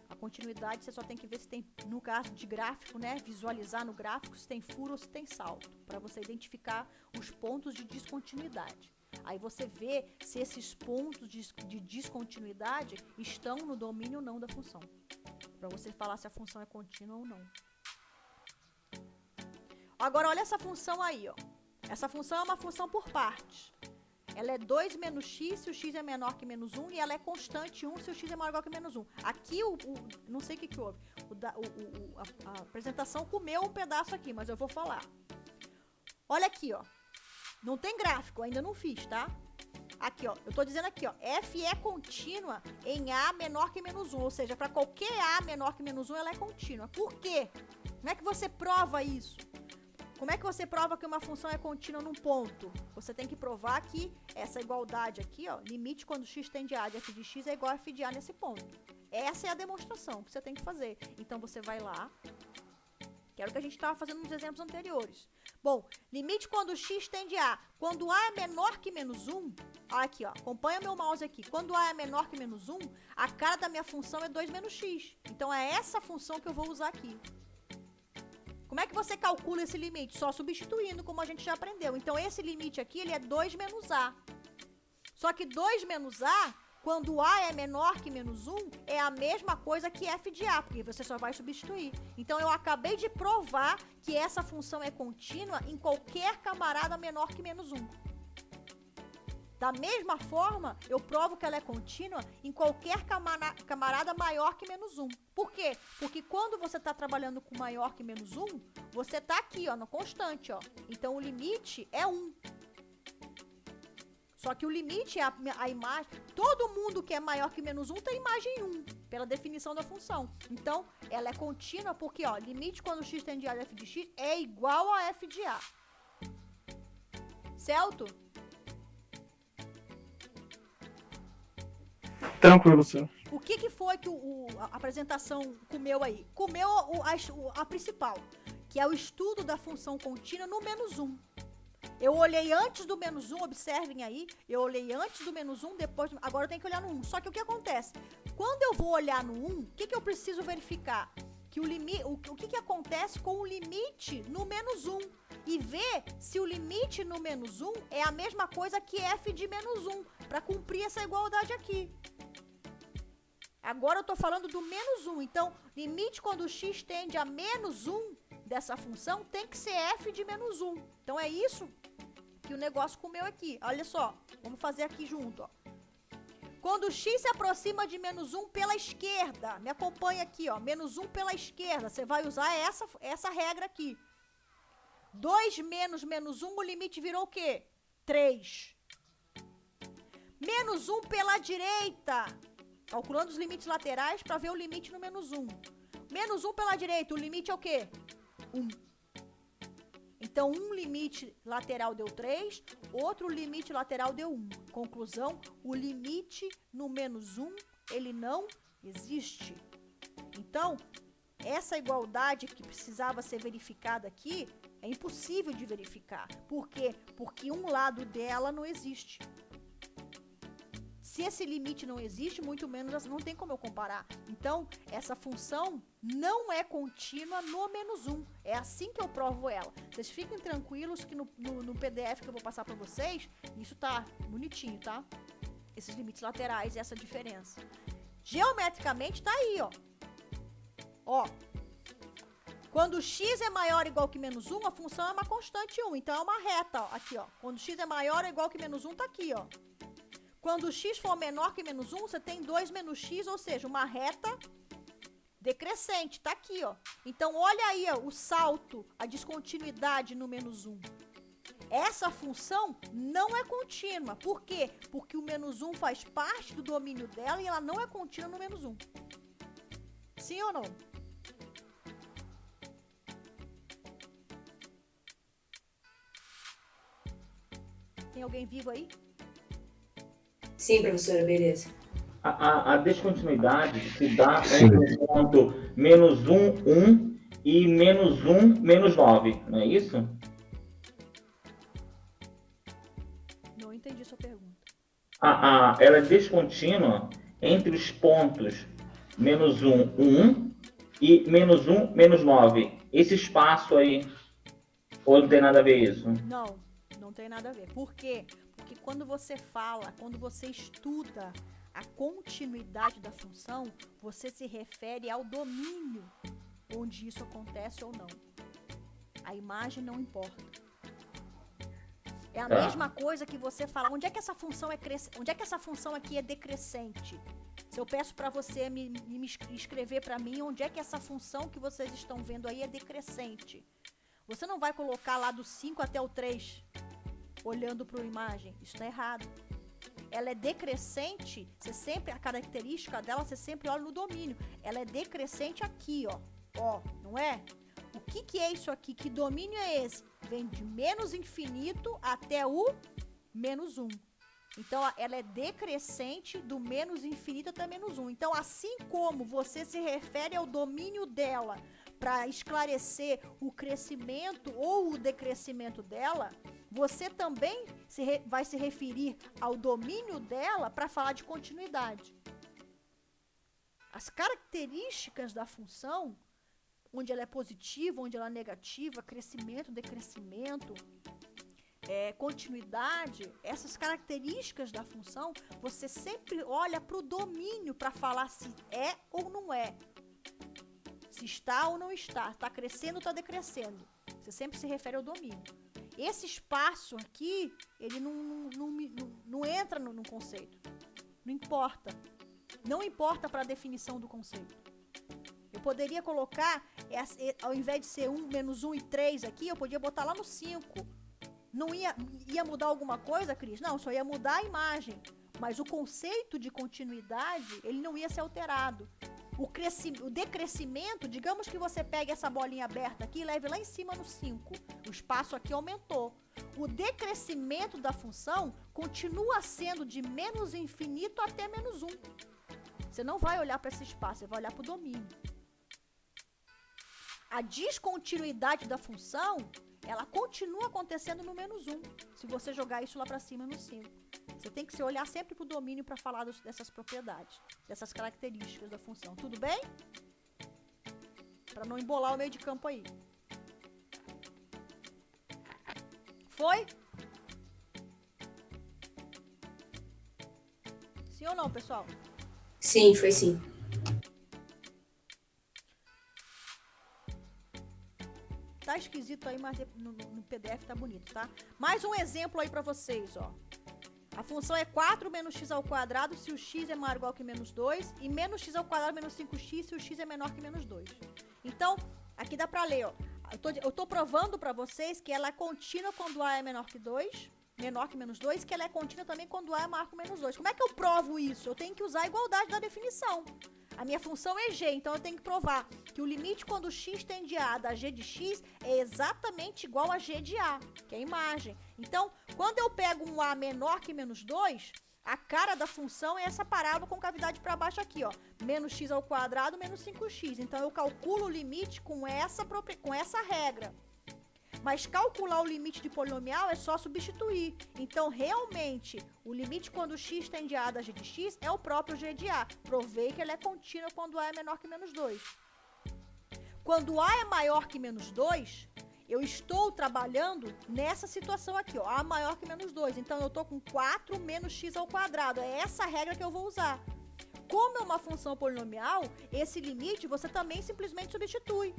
A continuidade você só tem que ver se tem, no caso de gráfico, né? Visualizar no gráfico se tem furo ou se tem salto, para você identificar os pontos de descontinuidade. Aí você vê se esses pontos de descontinuidade estão no domínio ou não da função. Para você falar se a função é contínua ou não. Agora, olha essa função aí, ó. Essa função é uma função por partes. Ela é 2 menos x se o x é menor que menos 1 e ela é constante 1 se o x é maior ou igual que menos 1. Aqui, não sei o que houve. A apresentação comeu um pedaço aqui, mas eu vou falar. Olha aqui, ó. Não tem gráfico, ainda não fiz, tá? Aqui, ó. Eu tô dizendo aqui, ó. F é contínua em A menor que menos 1. Ou seja, para qualquer A menor que menos 1, ela é contínua. Por quê? Como é que você prova isso? Como é que você prova que uma função é contínua num ponto? Você tem que provar que essa igualdade aqui, ó, limite quando x tende a de f de x é igual a f de a nesse ponto. Essa é a demonstração que você tem que fazer. Então, você vai lá, que era o que a gente estava fazendo nos exemplos anteriores. Bom, limite quando x tende a. Quando a é menor que menos 1, aqui, ó, acompanha meu mouse aqui. Quando a é menor que menos 1, a cara da minha função é 2 menos x. Então, é essa função que eu vou usar aqui. Como é que você calcula esse limite? Só substituindo, como a gente já aprendeu. Então, esse limite aqui, ele é 2 menos A. Só que 2 menos A, quando A é menor que menos 1, é a mesma coisa que f de A, porque você só vai substituir. Então, eu acabei de provar que essa função é contínua em qualquer camarada menor que menos 1. Da mesma forma, eu provo que ela é contínua em qualquer camarada maior que menos 1. Por quê? Porque quando você está trabalhando com maior que menos 1, você está aqui, ó, no constante, ó. Então, o limite é 1. Só que o limite é a imagem... Todo mundo que é maior que menos 1 tem imagem 1, pela definição da função. Então, ela é contínua porque, ó, limite quando x tende a de f de x é igual a f de a. Certo? Tranquilo, senhor. O que foi que a apresentação comeu aí? Comeu a principal, que é o estudo da função contínua no -1. Eu olhei antes do -1, observem aí, eu olhei antes do -1, depois, agora eu tenho que olhar no 1. Só que o que acontece? Quando eu vou olhar no 1, o que eu preciso verificar? Que o que acontece com o limite no -1 e ver se o limite no -1 é a mesma coisa que f de -1, para cumprir essa igualdade aqui. Agora eu estou falando do -1, então limite quando x tende a -1 dessa função tem que ser f de -1. Então é isso que o negócio comeu aqui. Olha só, vamos fazer aqui junto, ó. Quando x se aproxima de -1 pela esquerda, me acompanha aqui, ó, -1 pela esquerda, você vai usar essa regra aqui. 2 menos -1, o limite virou o quê? 3. -1 pela direita, calculando os limites laterais para ver o limite no -1. -1 pela direita, o limite é o quê? 1. Então, um limite lateral deu 3, outro limite lateral deu 1. Conclusão, o limite no -1, ele não existe. Então, essa igualdade que precisava ser verificada aqui, é impossível de verificar. Por quê? Porque um lado dela não existe. Se esse limite não existe, muito menos não tem como eu comparar. Então, essa função não é contínua no -1. É assim que eu provo ela. Vocês fiquem tranquilos que no PDF que eu vou passar para vocês, isso tá bonitinho, tá? Esses limites laterais e essa diferença. Geometricamente tá aí, ó. Ó. Quando x é maior ou igual que -1, a função é uma constante 1. Então, é uma reta, ó. Aqui, ó. Quando x é maior ou igual que -1, tá aqui, ó. Quando x for menor que -1, você tem 2 menos x, ou seja, uma reta decrescente. Tá aqui, ó. Então, olha aí, ó, o salto, a descontinuidade no -1. Essa função não é contínua. Por quê? Porque o -1 faz parte do domínio dela e ela não é contínua no -1. Sim ou não? Tem alguém vivo aí? Sim, professora, beleza. A descontinuidade se dá entre o ponto -1, 1 e -1, -9, não é isso? Não entendi sua pergunta. Ela é descontínua entre os pontos -1, 1 e -1, -9. Esse espaço aí, ou não tem nada a ver isso? Não tem nada a ver. Por quê? Porque quando você estuda a continuidade da função, você se refere ao domínio onde isso acontece ou não. A imagem não importa. É a mesma coisa que você fala, onde é que essa função onde é que essa função aqui é decrescente? Se eu peço para você me escrever para mim onde é que essa função que vocês estão vendo aí é decrescente. Você não vai colocar lá do 5 até o 3 olhando para a imagem. Isso está errado. Ela é decrescente, a característica dela, você sempre olha no domínio. Ela é decrescente aqui, ó. Ó, não é? O que é isso aqui? Que domínio é esse? Vem de menos infinito até o -1. Então, ela é decrescente do menos infinito até -1. Então, assim como você se refere ao domínio dela para esclarecer o crescimento ou o decrescimento dela, você também vai se referir ao domínio dela para falar de continuidade. As características da função, onde ela é positiva, onde ela é negativa, crescimento, decrescimento, continuidade, essas características da função, você sempre olha para o domínio para falar se é ou não é. Se está ou não está. Está crescendo ou está decrescendo. Você sempre se refere ao domínio. Esse espaço aqui, ele não entra no conceito. Não importa. Não importa para a definição do conceito. Eu poderia colocar, ao invés de ser 1, -1 e 3 aqui, eu podia botar lá no 5. Não ia mudar alguma coisa, Cris? Não, só ia mudar a imagem. Mas o conceito de continuidade, ele não ia ser alterado. O decrescimento, digamos que você pegue essa bolinha aberta aqui e leve lá em cima no 5. O espaço aqui aumentou. O decrescimento da função continua sendo de menos infinito até -1. Você não vai olhar para esse espaço, você vai olhar para o domínio. A descontinuidade da função, ela continua acontecendo no -1, se você jogar isso lá para cima no 5. Você tem que se olhar sempre para o domínio para falar dessas propriedades, dessas características da função. Tudo bem? Para não embolar o meio de campo aí. Foi? Sim ou não, pessoal? Sim, foi sim. Tá esquisito aí, mas no PDF tá bonito, tá? Mais um exemplo aí pra vocês, ó. A função é 4 menos x ao quadrado se o x é maior ou igual que menos 2 e menos x ao quadrado menos 5x se o x é menor que menos 2. Então, aqui dá pra ler, ó. Eu tô provando pra vocês que ela é contínua quando a é menor que 2, menor que menos 2, que ela é contínua também quando a é maior que menos 2. Como é que eu provo isso? Eu tenho que usar a igualdade da definição. A minha função é g, então eu tenho que provar que o limite quando x tende a da g de x é exatamente igual a g de a, que é a imagem. Então, quando eu pego um a menor que menos 2, a cara da função é essa parábola com cavidade para baixo aqui, ó. Menos x ao quadrado menos 5x. Então, eu calculo o limite com essa regra. Mas calcular o limite de polinomial é só substituir. Então, realmente, o limite quando x tende a da g de x é o próprio g de a. Provei que ela é contínua quando a é menor que menos 2. Quando a é maior que menos 2, eu estou trabalhando nessa situação aqui, ó. A maior que menos 2. Então, eu estou com 4 menos x ao quadrado. É essa regra que eu vou usar. Como é uma função polinomial, esse limite você também simplesmente substitui.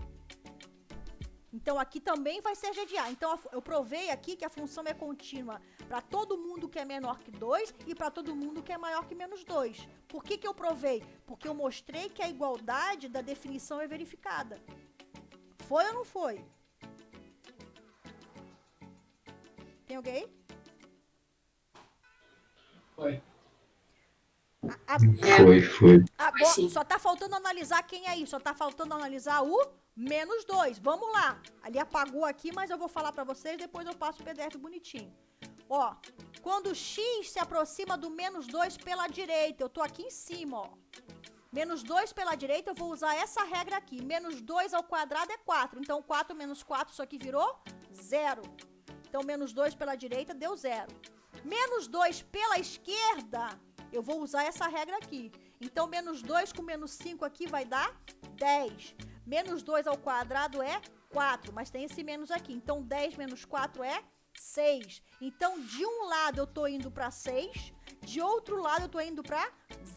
Então, aqui também vai ser g de a. Então, eu provei aqui que a função é contínua para todo mundo que é menor que 2 e para todo mundo que é maior que menos 2. Por que eu provei? Porque eu mostrei que a igualdade da definição é verificada. Foi ou não foi? Tem alguém? Foi. Foi. Agora, Sim. só tá faltando analisar quem é aí. Só tá faltando analisar o menos 2. Vamos lá. Ali apagou aqui, mas eu vou falar pra vocês. Depois eu passo o PDF bonitinho. Ó, quando x se aproxima do menos 2 pela direita, eu tô aqui em cima, ó. Menos 2 pela direita, eu vou usar essa regra aqui. Menos 2 ao quadrado é 4. Então, 4 menos 4, isso aqui virou 0. Então, menos 2 pela direita deu 0. Menos 2 pela esquerda, eu vou usar essa regra aqui. Então, menos 2 com menos 5 aqui vai dar 10. Menos 2 ao quadrado é 4, mas tem esse menos aqui. Então, 10 menos 4 é 6. Então, de um lado eu estou indo para 6, de outro lado eu estou indo para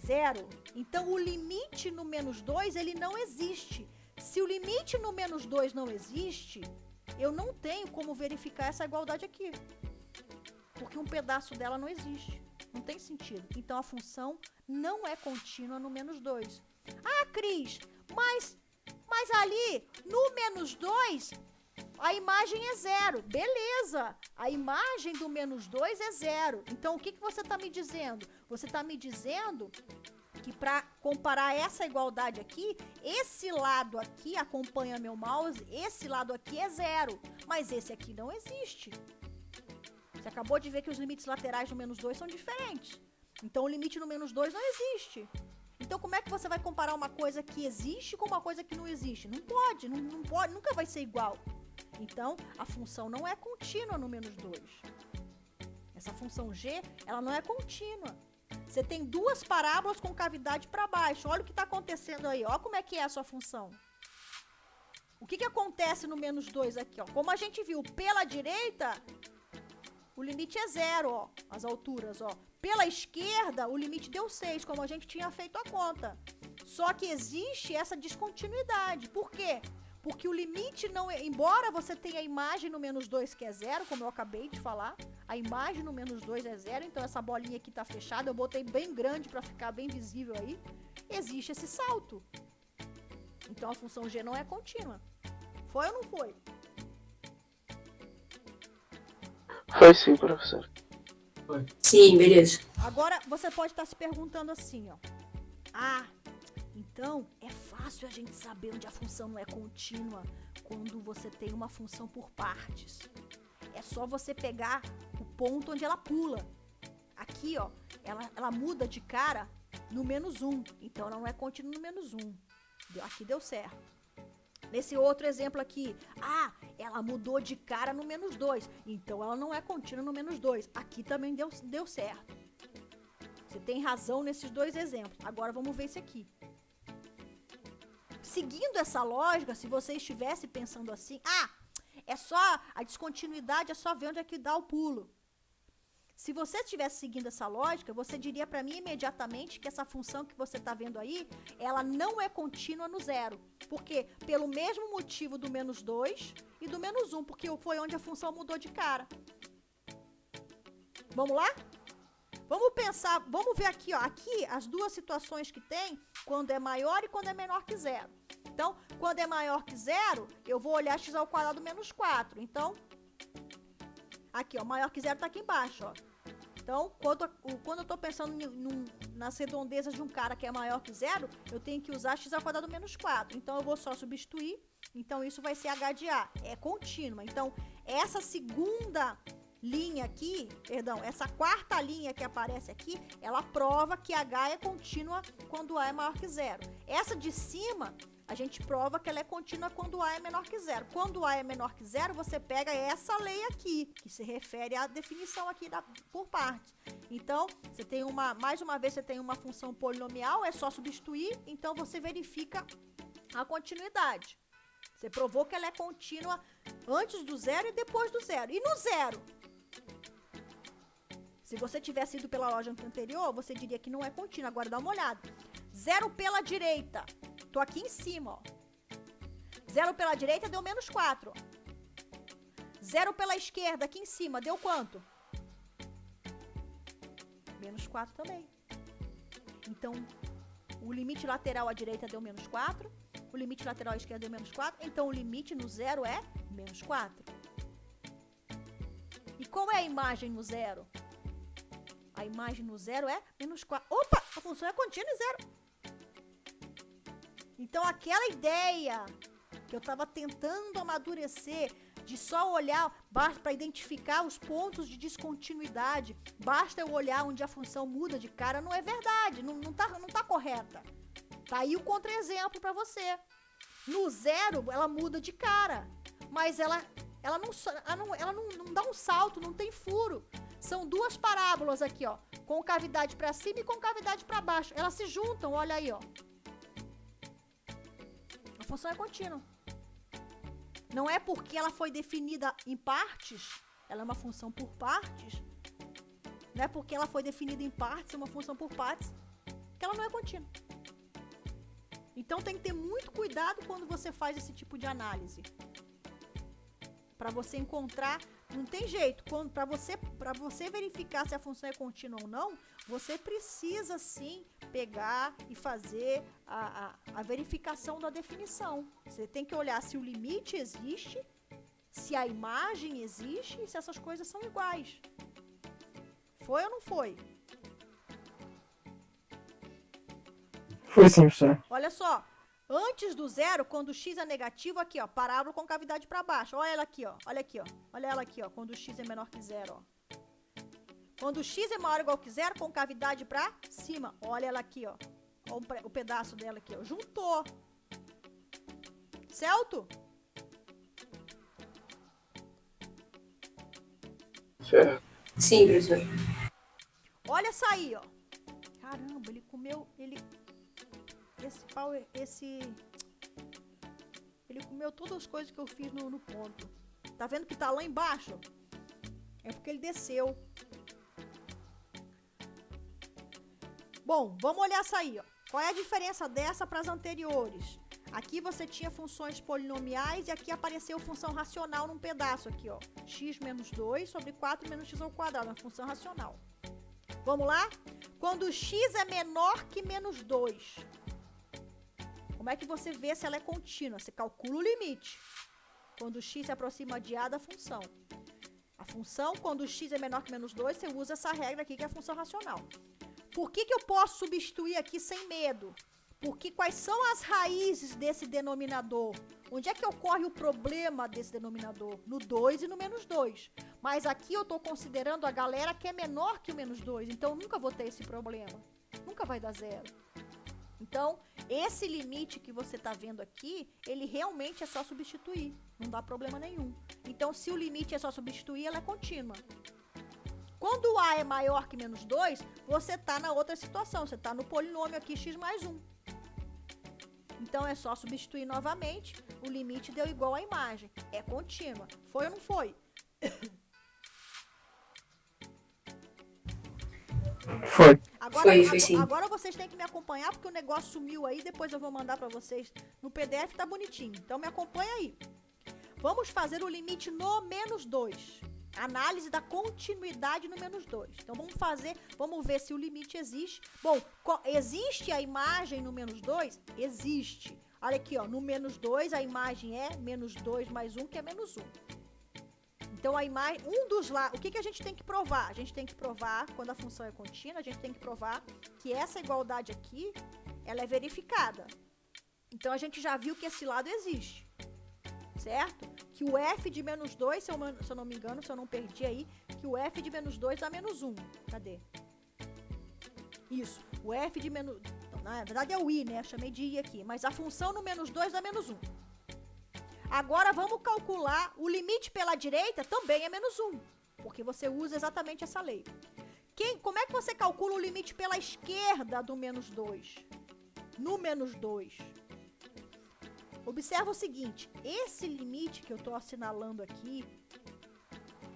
0. Então, o limite no menos 2, ele não existe. Se o limite no menos 2 não existe, eu não tenho como verificar essa igualdade aqui. Porque um pedaço dela não existe. Não tem sentido. Então, a função não é contínua no menos 2. Ah, Cris, mas ali, no menos 2, a imagem é 0. Beleza, a imagem do menos 2 é 0. Então, o que você está me dizendo? Você está me dizendo que para comparar essa igualdade aqui, esse lado aqui acompanha meu mouse, esse lado aqui é 0. Mas esse aqui não existe. Você acabou de ver que os limites laterais do menos 2 são diferentes. Então, o limite no menos 2 não existe. Então, como é que você vai comparar uma coisa que existe com uma coisa que não existe? Não pode, não pode, nunca vai ser igual. Então, a função não é contínua no menos 2. Essa função g, ela não é contínua. Você tem duas parábolas com cavidade para baixo. Olha o que está acontecendo aí. Olha como é que é a sua função. O que acontece no menos 2 aqui? Ó? Como a gente viu, pela direita, o limite é 0, ó, as alturas, ó. Pela esquerda, o limite deu 6, como a gente tinha feito a conta. Só que existe essa descontinuidade. Por quê? Porque o limite não é... Embora você tenha a imagem no menos 2 que é 0, como eu acabei de falar, a imagem no menos 2 é 0, então essa bolinha aqui tá fechada, eu botei bem grande para ficar bem visível aí. Existe esse salto. Então a função g não é contínua. Foi ou não foi? Foi sim, professor. Sim, beleza. Agora, você pode estar se perguntando assim, ó. Ah, então é fácil a gente saber onde a função não é contínua quando você tem uma função por partes. É só você pegar o ponto onde ela pula. Aqui, ó, ela muda de cara no menos 1. Então, ela não é contínua no menos 1. Aqui deu certo. Nesse outro exemplo aqui, ela mudou de cara no menos 2. Então, ela não é contínua no menos 2. Aqui também deu certo. Você tem razão nesses dois exemplos. Agora, vamos ver esse aqui. Seguindo essa lógica, se você estivesse pensando assim, é só a descontinuidade, é só ver onde é que dá o pulo. Se você estivesse seguindo essa lógica, você diria para mim imediatamente que essa função que você está vendo aí, ela não é contínua no zero. Por quê? Pelo mesmo motivo do menos 2 e do menos 1, porque foi onde a função mudou de cara. Vamos lá? Vamos pensar, vamos ver aqui, ó. Aqui, as duas situações que tem, quando é maior e quando é menor que zero. Então, quando é maior que zero, eu vou olhar x ao quadrado menos 4. Então, aqui, ó, maior que zero tá aqui embaixo, ó. Então, quando eu tô pensando nas redondezas de um cara que é maior que zero, eu tenho que usar x ao quadrado menos 4. Então, eu vou só substituir. Então, isso vai ser h de a. É contínua. Então, essa segunda linha aqui, essa quarta linha que aparece aqui, ela prova que h é contínua quando a é maior que zero. Essa de cima, a gente prova que ela é contínua quando a é menor que zero. Quando a é menor que zero, você pega essa lei aqui, que se refere à definição aqui por partes. Então, você tem mais uma vez, você tem uma função polinomial, é só substituir, então você verifica a continuidade. Você provou que ela é contínua antes do zero e depois do zero. E no zero? Se você tivesse ido pela lógica anterior, você diria que não é contínua. Agora dá uma olhada. Zero pela direita. Tô aqui em cima, ó. Zero pela direita deu menos 4. Zero pela esquerda, aqui em cima, deu quanto? Menos 4 também. Então, o limite lateral à direita deu menos 4. O limite lateral à esquerda deu menos 4. Então, o limite no zero é menos 4. E qual é a imagem no zero? A imagem no zero é menos 4. Opa! A função é contínua em zero. Então, aquela ideia que eu estava tentando amadurecer, de só olhar para identificar os pontos de descontinuidade, basta eu olhar onde a função muda de cara, não é verdade, não tá correta. Tá aí o contra-exemplo para você. No zero, ela muda de cara, mas ela não dá um salto, não tem furo. São duas parábolas aqui, ó, com cavidade para cima e com cavidade para baixo. Elas se juntam, olha aí, ó. A função é contínua. Não é porque ela foi definida em partes, ela é uma função por partes. Não é porque ela foi definida em partes, é uma função por partes, que ela não é contínua. Então tem que ter muito cuidado quando você faz esse tipo de análise. Para você encontrar, não tem jeito, para você verificar se a função é contínua ou não, você precisa sim pegar e fazer a verificação da definição. Você tem que olhar se o limite existe, se a imagem existe e se essas coisas são iguais. Foi ou não foi? Foi sim, professor. Olha só. Antes do zero, quando o x é negativo, aqui, ó, parábola com cavidade para baixo. Olha ela aqui, ó. Olha aqui, ó. Olha ela aqui, ó. Quando o x é menor que zero, ó. Quando o x é maior ou igual que zero, com cavidade para cima. Olha ela aqui, ó. Olha o pedaço dela aqui, ó. Juntou. Certo? Certo. Sim, professor. Olha essa aí, ó. Caramba, ele comeu... Ele comeu todas as coisas que eu fiz no ponto. Tá vendo que tá lá embaixo? É porque ele desceu. Bom, vamos olhar essa aí, ó. Qual é a diferença dessa para as anteriores? Aqui você tinha funções polinomiais e aqui apareceu função racional num pedaço aqui, ó. X menos 2 sobre 4 menos x ao quadrado, uma função racional. Vamos lá? Quando x é menor que menos 2... Como é que você vê se ela é contínua? Você calcula o limite. Quando o x se aproxima de a da função. A função, quando o x é menor que menos 2, você usa essa regra aqui que é a função racional. Por que eu posso substituir aqui sem medo? Porque quais são as raízes desse denominador? Onde é que ocorre o problema desse denominador? No 2 e no menos 2. Mas aqui eu estou considerando a galera que é menor que o menos 2. Então eu nunca vou ter esse problema. Nunca vai dar 0. Então, esse limite que você está vendo aqui, ele realmente é só substituir. Não dá problema nenhum. Então, se o limite é só substituir, ela é contínua. Quando o A é maior que menos 2, você está na outra situação. Você está no polinômio aqui x mais 1. Então, é só substituir novamente. O limite deu igual à imagem. É contínua. Foi ou não foi? Foi. Foi sim. Agora vocês têm que me acompanhar, porque o negócio sumiu aí. Depois eu vou mandar para vocês no PDF, tá bonitinho. Então, me acompanha aí. Vamos fazer o limite no menos 2. Análise da continuidade no menos 2. Então, vamos ver se o limite existe. Bom, existe a imagem no menos 2? Existe. Olha aqui, ó, no menos 2 a imagem é menos 2 mais 1, que é menos 1. Então, a imagem, o que a gente tem que provar? A gente tem que provar, quando a função é contínua, a gente tem que provar que essa igualdade aqui, ela é verificada. Então, a gente já viu que esse lado existe. Certo? Que o f de menos 2, se eu não me engano, se eu não perdi aí, que o f de menos 2 dá menos 1. Cadê? Isso. O f de menos... Então, na verdade é o i, né? Eu chamei de i aqui. Mas a função no menos 2 dá menos 1. Agora vamos calcular o limite pela direita, também é menos 1. Porque você usa exatamente essa lei. Como é que você calcula o limite pela esquerda do menos 2? No menos 2. Observa o seguinte, esse limite que eu estou assinalando aqui,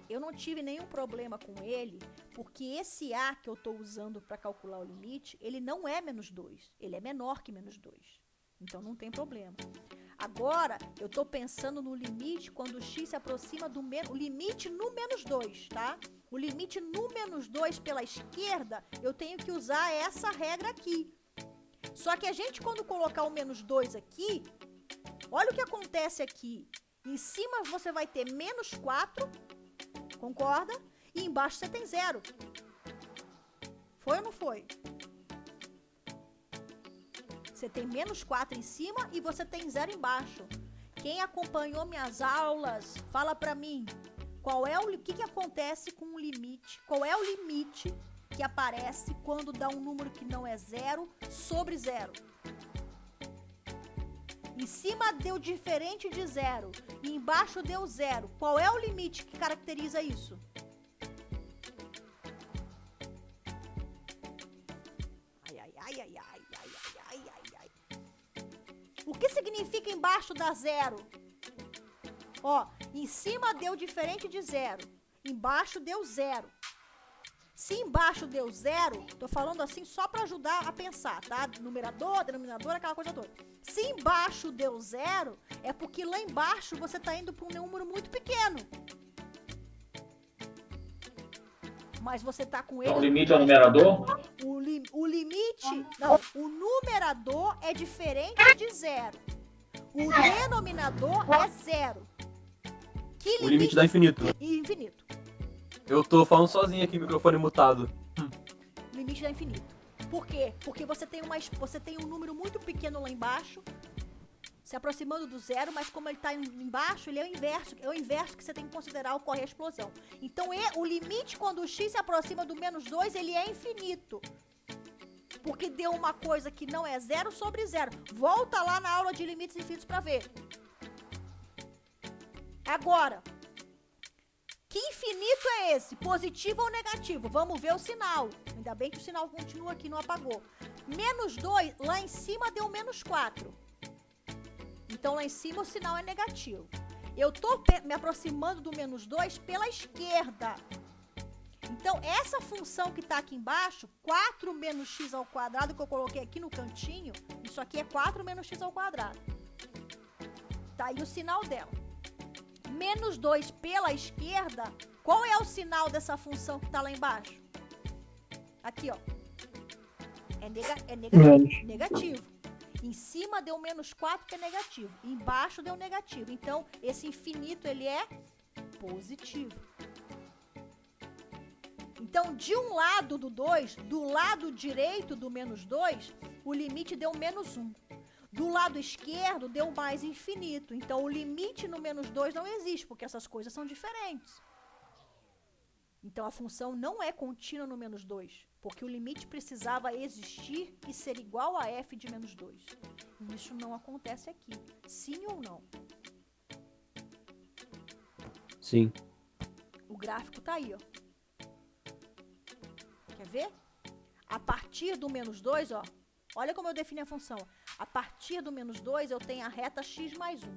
eu não tive nenhum problema com ele, porque esse A que eu estou usando para calcular o limite, ele não é menos 2, ele é menor que menos 2. Então não tem problema. Agora, eu estou pensando no limite quando o x se aproxima do o limite no menos 2, tá? O limite no menos 2 pela esquerda, eu tenho que usar essa regra aqui. Só que a gente, quando colocar o menos 2 aqui, olha o que acontece aqui. Em cima você vai ter menos 4, concorda? E embaixo você tem 0. Foi ou não foi? Você tem menos 4 em cima e você tem 0 embaixo. Quem acompanhou minhas aulas, fala pra mim, o que acontece com o limite? Qual é o limite que aparece quando dá um número que não é 0 sobre 0? Em cima deu diferente de 0 e embaixo deu 0. Qual é o limite que caracteriza isso? O que significa embaixo da 0? Ó, em cima deu diferente de 0. Embaixo deu 0. Se embaixo deu 0, tô falando assim só para ajudar a pensar, tá? Numerador, denominador, aquela coisa toda. Se embaixo deu 0, é porque lá embaixo você tá indo para um número muito pequeno. Mas você tá com ele... Então, o limite é o numerador? O limite... Não, o numerador é diferente de 0. O denominador é 0. O limite dá infinito. Infinito. Eu tô falando sozinho aqui, microfone mutado. Limite dá infinito. Por quê? Porque você tem um número muito pequeno lá embaixo, se aproximando do 0, mas como ele está embaixo, ele é o inverso que você tem que considerar, ocorre a explosão. Então, o limite, quando o x se aproxima do menos 2, ele é infinito. Porque deu uma coisa que não é 0 sobre 0. Volta lá na aula de limites infinitos para ver. Agora, que infinito é esse? Positivo ou negativo? Vamos ver o sinal. Ainda bem que o sinal continua aqui, não apagou. Menos 2, lá em cima deu menos 4. Então, lá em cima o sinal é negativo. Eu estou me aproximando do menos 2 pela esquerda. Então, essa função que está aqui embaixo, 4 menos x ao quadrado, que eu coloquei aqui no cantinho, isso aqui é 4 menos x ao quadrado. Tá aí o sinal dela. Menos 2 pela esquerda, qual é o sinal dessa função que está lá embaixo? Aqui, ó. É negativo. Em cima deu menos 4, que é negativo. Embaixo deu negativo. Então, esse infinito, ele é positivo. Então, de um lado do 2, do lado direito do menos 2, o limite deu menos 1. Do lado esquerdo, deu mais infinito. Então, o limite no menos 2 não existe, porque essas coisas são diferentes. Então, a função não é contínua no menos 2, porque o limite precisava existir e ser igual a f de menos 2. E isso não acontece aqui. Sim ou não? Sim. O gráfico tá aí, ó. Quer ver? A partir do menos 2, ó. Olha como eu defini a função. A partir do menos 2, eu tenho a reta x mais 1.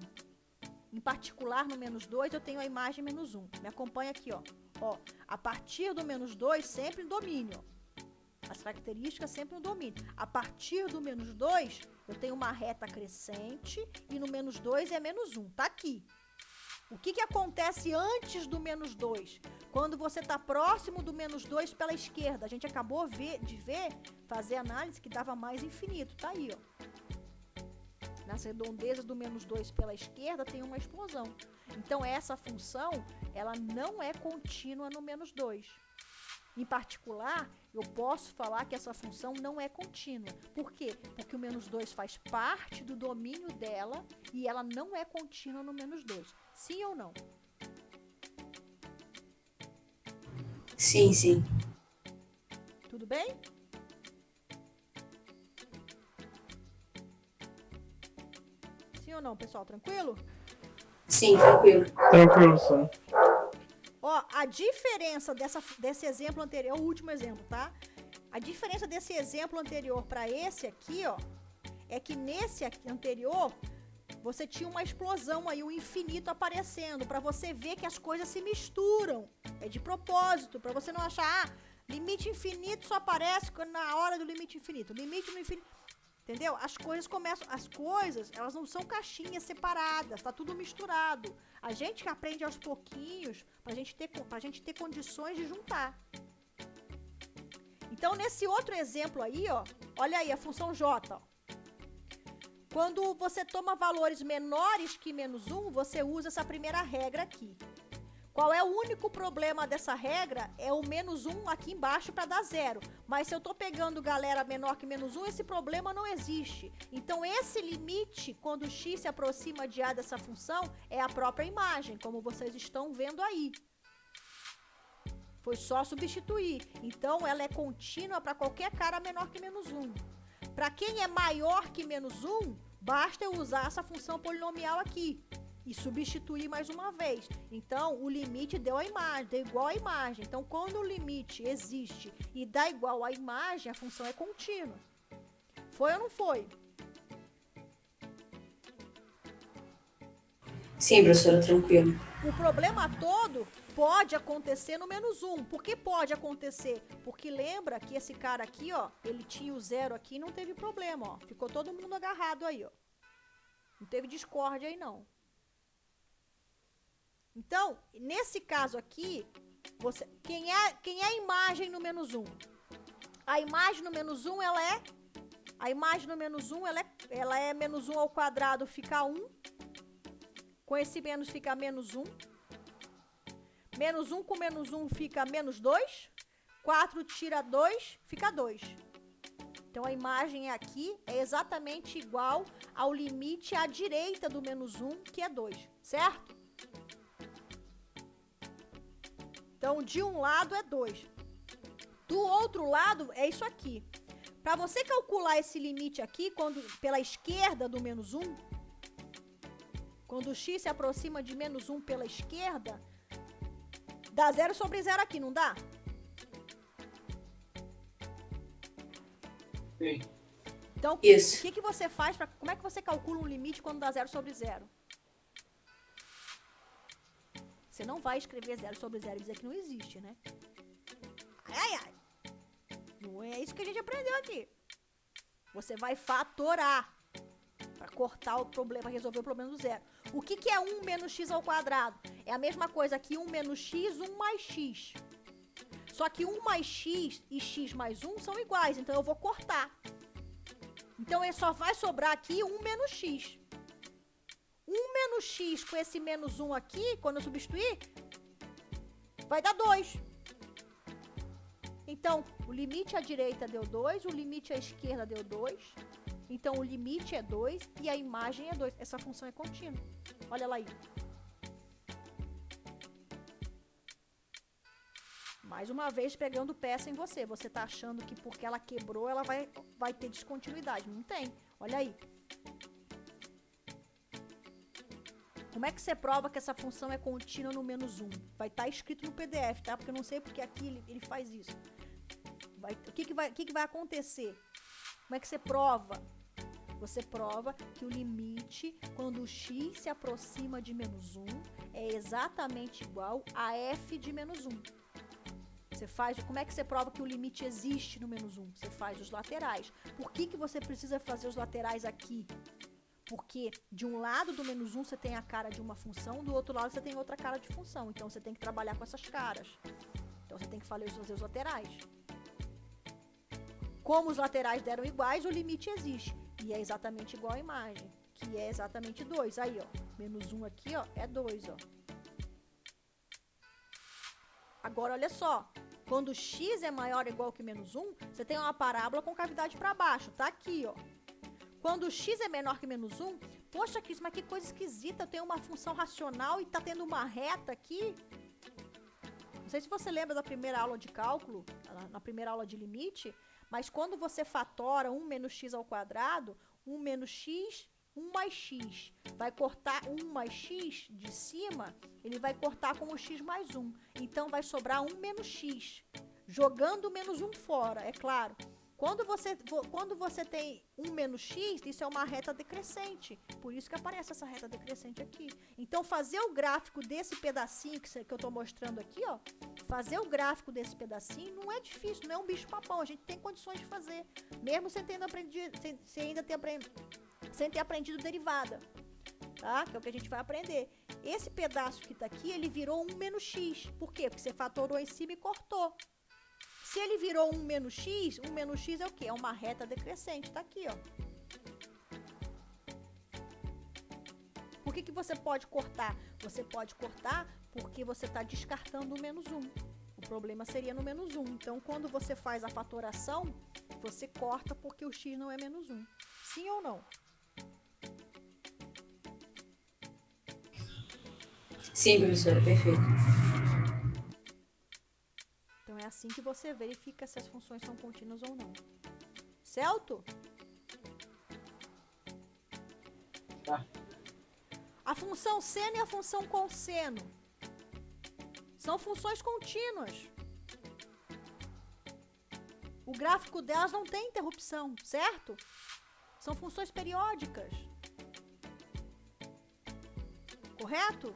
Em particular, no menos 2, eu tenho a imagem menos 1. Me acompanha aqui, ó. Ó, a partir do menos 2, sempre em domínio. As características sempre no domínio. A partir do menos 2, eu tenho uma reta crescente e no menos 2 é menos 1. Tá aqui. O que acontece antes do menos 2? Quando você está próximo do menos 2 pela esquerda. A gente acabou de fazer análise que dava mais infinito. Tá aí, ó. Nas redondezas do menos 2 pela esquerda tem uma explosão. Então, essa função, ela não é contínua no menos 2. Em particular, eu posso falar que essa função não é contínua. Por quê? Porque o menos 2 faz parte do domínio dela e ela não é contínua no menos 2. Sim ou não? Sim, sim. Tudo bem? Sim ou não, pessoal? Tranquilo? Sim, tranquilo. Tranquilo, sim. Ó, a diferença desse exemplo anterior, o último exemplo, tá? A diferença desse exemplo anterior para esse aqui, ó, é que nesse aqui anterior, você tinha uma explosão aí, um infinito aparecendo, para você ver que as coisas se misturam. É de propósito, para você não achar, limite infinito só aparece na hora do limite infinito. Limite no infinito. Entendeu? As coisas, elas não são caixinhas separadas, tá tudo misturado. A gente que aprende aos pouquinhos, pra gente ter condições de juntar. Então, nesse outro exemplo aí, ó, olha aí a função j, ó. Quando você toma valores menores que menos 1, você usa essa primeira regra aqui. Qual é o único problema dessa regra? É o menos 1 aqui embaixo para dar 0. Mas se eu estou pegando galera menor que menos 1, esse problema não existe. Então, esse limite, quando x se aproxima de a dessa função, é a própria imagem, como vocês estão vendo aí. Foi só substituir. Então, ela é contínua para qualquer cara menor que menos 1. Para quem é maior que menos 1, basta eu usar essa função polinomial aqui. E substituir mais uma vez. Então, o limite deu a imagem, deu igual à imagem. Então, quando o limite existe e dá igual à imagem, a função é contínua. Foi ou não foi? Sim, professora, tranquilo. O problema todo pode acontecer no menos 1. Por que pode acontecer? Porque lembra que esse cara aqui, ó, ele tinha o 0 aqui e não teve problema, ó. Ficou todo mundo agarrado aí, ó. Não teve discórdia aí, não. Então, nesse caso aqui, quem é a imagem no menos 1? A imagem no menos 1, ela é menos 1 ao quadrado, fica 1. Com esse menos fica menos 1. Menos 1 com menos 1 fica menos 2. 4 tira 2, fica 2. Então, a imagem aqui é exatamente igual ao limite à direita do menos 1, que é 2, certo? Então, de um lado é 2. Do outro lado é isso aqui. Para você calcular esse limite aqui, pela esquerda do menos 1, quando o x se aproxima de menos 1 pela esquerda, dá 0 sobre 0 aqui, não dá? Sim. Então, Isso. o que você faz? Como é que você calcula um limite quando dá 0 sobre 0? Você não vai escrever 0 sobre 0 e dizer que não existe, né? Ai. Não é isso que a gente aprendeu aqui. Você vai fatorar para cortar o problema, resolver o problema do zero. O que é 1 menos x ao quadrado? É a mesma coisa que 1 menos x, 1 mais x. Só que 1 mais x e x mais 1 são iguais, então eu vou cortar. Então, só vai sobrar aqui 1 menos x. 1 menos x com esse menos 1 aqui, quando eu substituir, vai dar 2. Então, o limite à direita deu 2, o limite à esquerda deu 2. Então, o limite é 2 e a imagem é 2. Essa função é contínua. Olha lá aí. Mais uma vez pegando peça em você. Você tá achando que porque ela quebrou, ela vai ter descontinuidade. Não tem. Olha aí. Como é que você prova que essa função é contínua no -1? Vai estar escrito no PDF, tá? Porque eu não sei porque aqui ele faz isso. O que vai acontecer? Como é que você prova? Você prova que o limite, quando o x se aproxima de -1, é exatamente igual a f de -1. Você faz, como é que você prova que o limite existe no -1? Você faz os laterais. Por que você precisa fazer os laterais aqui? Porque de um lado do -1 você tem a cara de uma função, do outro lado você tem outra cara de função. Então você tem que trabalhar com essas caras. Então você tem que fazer os laterais. Como os laterais deram iguais, o limite existe. E é exatamente igual à imagem, que é exatamente 2. Aí, ó, -1 aqui, ó, é 2, ó. Agora, olha só. Quando x é maior ou igual que -1, você tem uma parábola com cavidade para baixo. Tá aqui, ó. Quando x é menor que -1, poxa, Cris, mas que coisa esquisita. Eu tenho uma função racional e tá tendo uma reta aqui. Não sei se você lembra da primeira aula de cálculo, na primeira aula de limite, mas quando você fatora 1 menos x ao quadrado, 1 menos x, 1 mais x. Vai cortar 1 mais x de cima, ele vai cortar com o x mais 1. Então, vai sobrar 1 menos x. Jogando o -1 fora, é claro. Quando você tem 1 menos x, isso é uma reta decrescente. Por isso que aparece essa reta decrescente aqui. Então, fazer o gráfico desse pedacinho que eu estou mostrando aqui, ó. Fazer o gráfico desse pedacinho não é difícil, não é um bicho papão. A gente tem condições de fazer. Mesmo sem ter aprendido derivada. Tá? Que é o que a gente vai aprender. Esse pedaço que tá aqui, ele virou 1 menos x. Por quê? Porque você fatorou em cima e cortou. Se ele virou 1 menos x é o quê? É uma reta decrescente, tá aqui, ó. Por que você pode cortar? Você pode cortar porque você está descartando o -1. O problema seria no -1. Então, quando você faz a fatoração, você corta porque o x não é -1. Sim ou não? Sim, professora, perfeito. Então, é assim que você verifica se as funções são contínuas ou não. Certo? Tá. A função seno e a função cosseno são funções contínuas. O gráfico delas não tem interrupção, certo? São funções periódicas. Correto?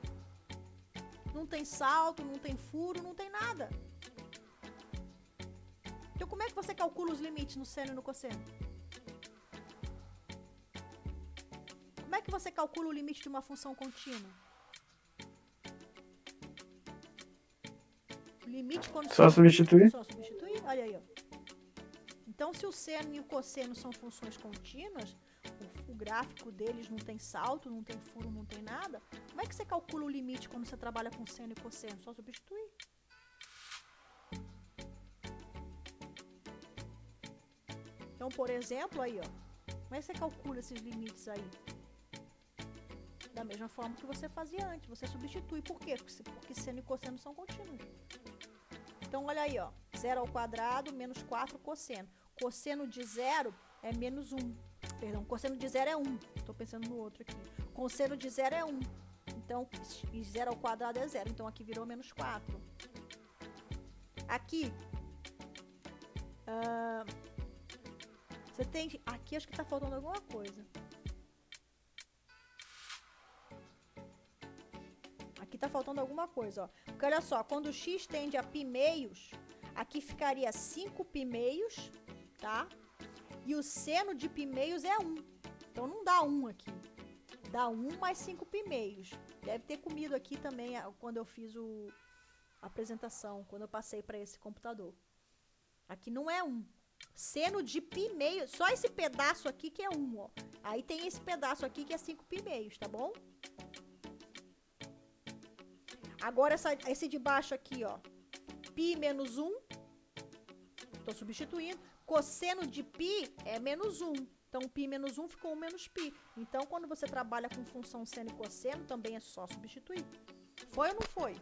Não tem salto, não tem furo, não tem nada. Então, como é que você calcula os limites no seno e no cosseno? Como é que você calcula o limite de uma função contínua? O limite quando... Só substituir? Só substituir? Olha aí, ó. Então, se o seno e o cosseno são funções contínuas, o gráfico deles não tem salto, não tem furo, não tem nada, como é que você calcula o limite quando você trabalha com seno e cosseno? Só substituir. Então, por exemplo, aí, ó. Como é que você calcula esses limites aí? Da mesma forma que você fazia antes. Você substitui. Por quê? Porque seno e cosseno são contínuos. Então, olha aí, ó. 0 ao quadrado menos 4 cosseno. Cosseno de 0 é menos 1. Perdão, cosseno de 0 é 1. Estou pensando no outro aqui. Cosseno de 0 é 1. Então, 0 ao quadrado é 0. Então, aqui virou menos 4. Aqui... você tem... Aqui acho que tá faltando alguma coisa. Aqui tá faltando alguma coisa, ó. Porque olha só, quando o x tende a π meios, aqui ficaria 5 π meios, tá? E o seno de π meios é 1. Então não dá 1 aqui. Dá 1 mais 5 π meios. Deve ter comido aqui também quando eu fiz a apresentação, quando eu passei para esse computador. Aqui não é 1. Seno de π meios, só esse pedaço aqui que é 1, ó. Aí tem esse pedaço aqui que é 5 π meios, tá bom? Agora esse de baixo aqui, ó. π menos 1. Tô substituindo. Cosseno de π é menos 1. Então, π menos 1 ficou 1 menos π. Então, quando você trabalha com função seno e cosseno, também é só substituir. Foi ou não foi?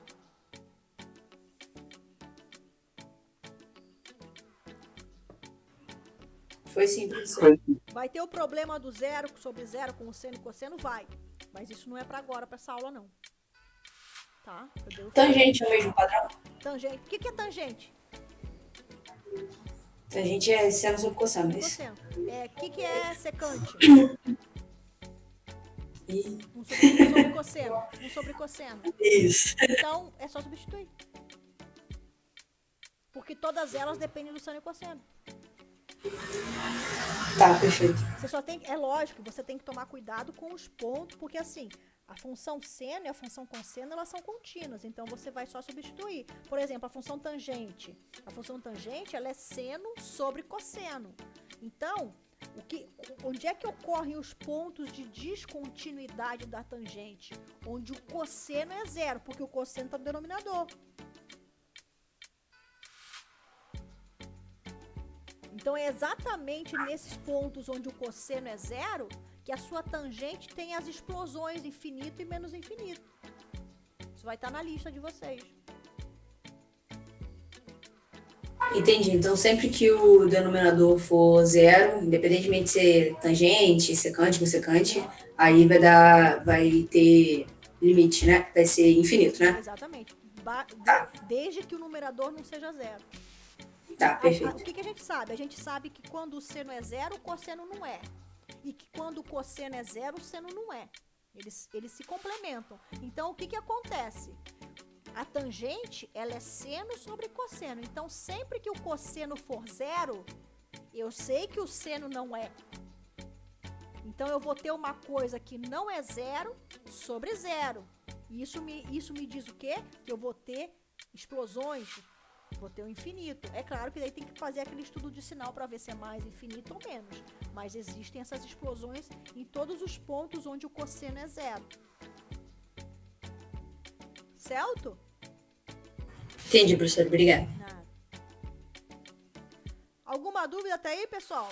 Foi sim, professor. Foi. Vai ter o problema do zero sobre zero com o seno e cosseno? Vai. Mas isso não é pra agora, pra essa aula, não. Tá? Tangente é o mesmo padrão? Tangente. O que é tangente? Tangente é seno sobre cosseno, é isso? Cosseno. O que é secante? Ih, Um sobre cosseno. Um sobre cosseno. Isso. Então, é só substituir. Porque todas elas dependem do seno e cosseno. Tá, perfeito. Você só tem, é lógico, você tem que tomar cuidado com os pontos, porque assim, a função seno e a função cosseno, elas são contínuas, então você vai só substituir. Por exemplo, a função tangente. A função tangente, ela é seno sobre cosseno. Então, onde é que ocorrem os pontos de descontinuidade da tangente? Onde o cosseno é zero, porque o cosseno está no denominador. Então, é exatamente nesses pontos onde o cosseno é zero que a sua tangente tem as explosões infinito e menos infinito. Isso vai estar na lista de vocês. Entendi. Então, sempre que o denominador for zero, independentemente de ser tangente, secante, cossecante, aí vai ter limite, né? Vai ser infinito, né? Exatamente. Desde que o numerador não seja zero. Tá, perfeito. O que a gente sabe? A gente sabe que quando o seno é zero, o cosseno não é. E que quando o cosseno é zero, o seno não é. Eles se complementam. Então, o que acontece? A tangente, ela é seno sobre cosseno. Então, sempre que o cosseno for zero, eu sei que o seno não é. Então, eu vou ter uma coisa que não é zero sobre zero. Isso me diz o quê? Que eu vou ter explosões, vou ter o infinito. É claro que daí tem que fazer aquele estudo de sinal para ver se é mais infinito ou menos. Mas existem essas explosões em todos os pontos onde o cosseno é zero. Certo? Entendi, professor. Obrigada. Nada. Alguma dúvida até aí, pessoal?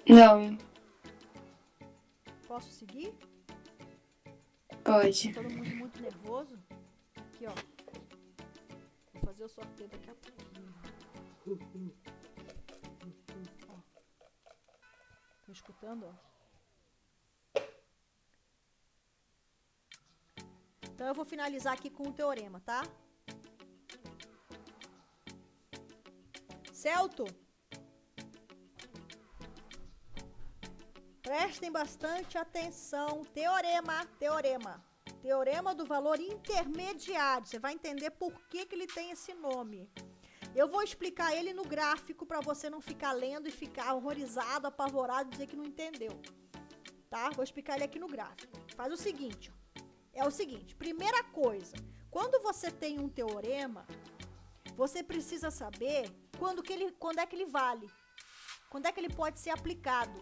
Não, Posso seguir? pode. Todo mundo muito nervoso. Aqui, ó. Vou fazer o sorteio daqui a pouquinho. Ó. Tô escutando, ó. Então eu vou finalizar aqui com o teorema, tá? Certo? Prestem bastante atenção. Teorema. Teorema do valor intermediário. Você vai entender por que ele tem esse nome. Eu vou explicar ele no gráfico para você não ficar lendo e ficar horrorizado, apavorado e dizer que não entendeu. Tá? Vou explicar ele aqui no gráfico. Faz o seguinte, ó. É o seguinte, primeira coisa, quando você tem um teorema, você precisa saber quando é que ele vale, quando é que ele pode ser aplicado.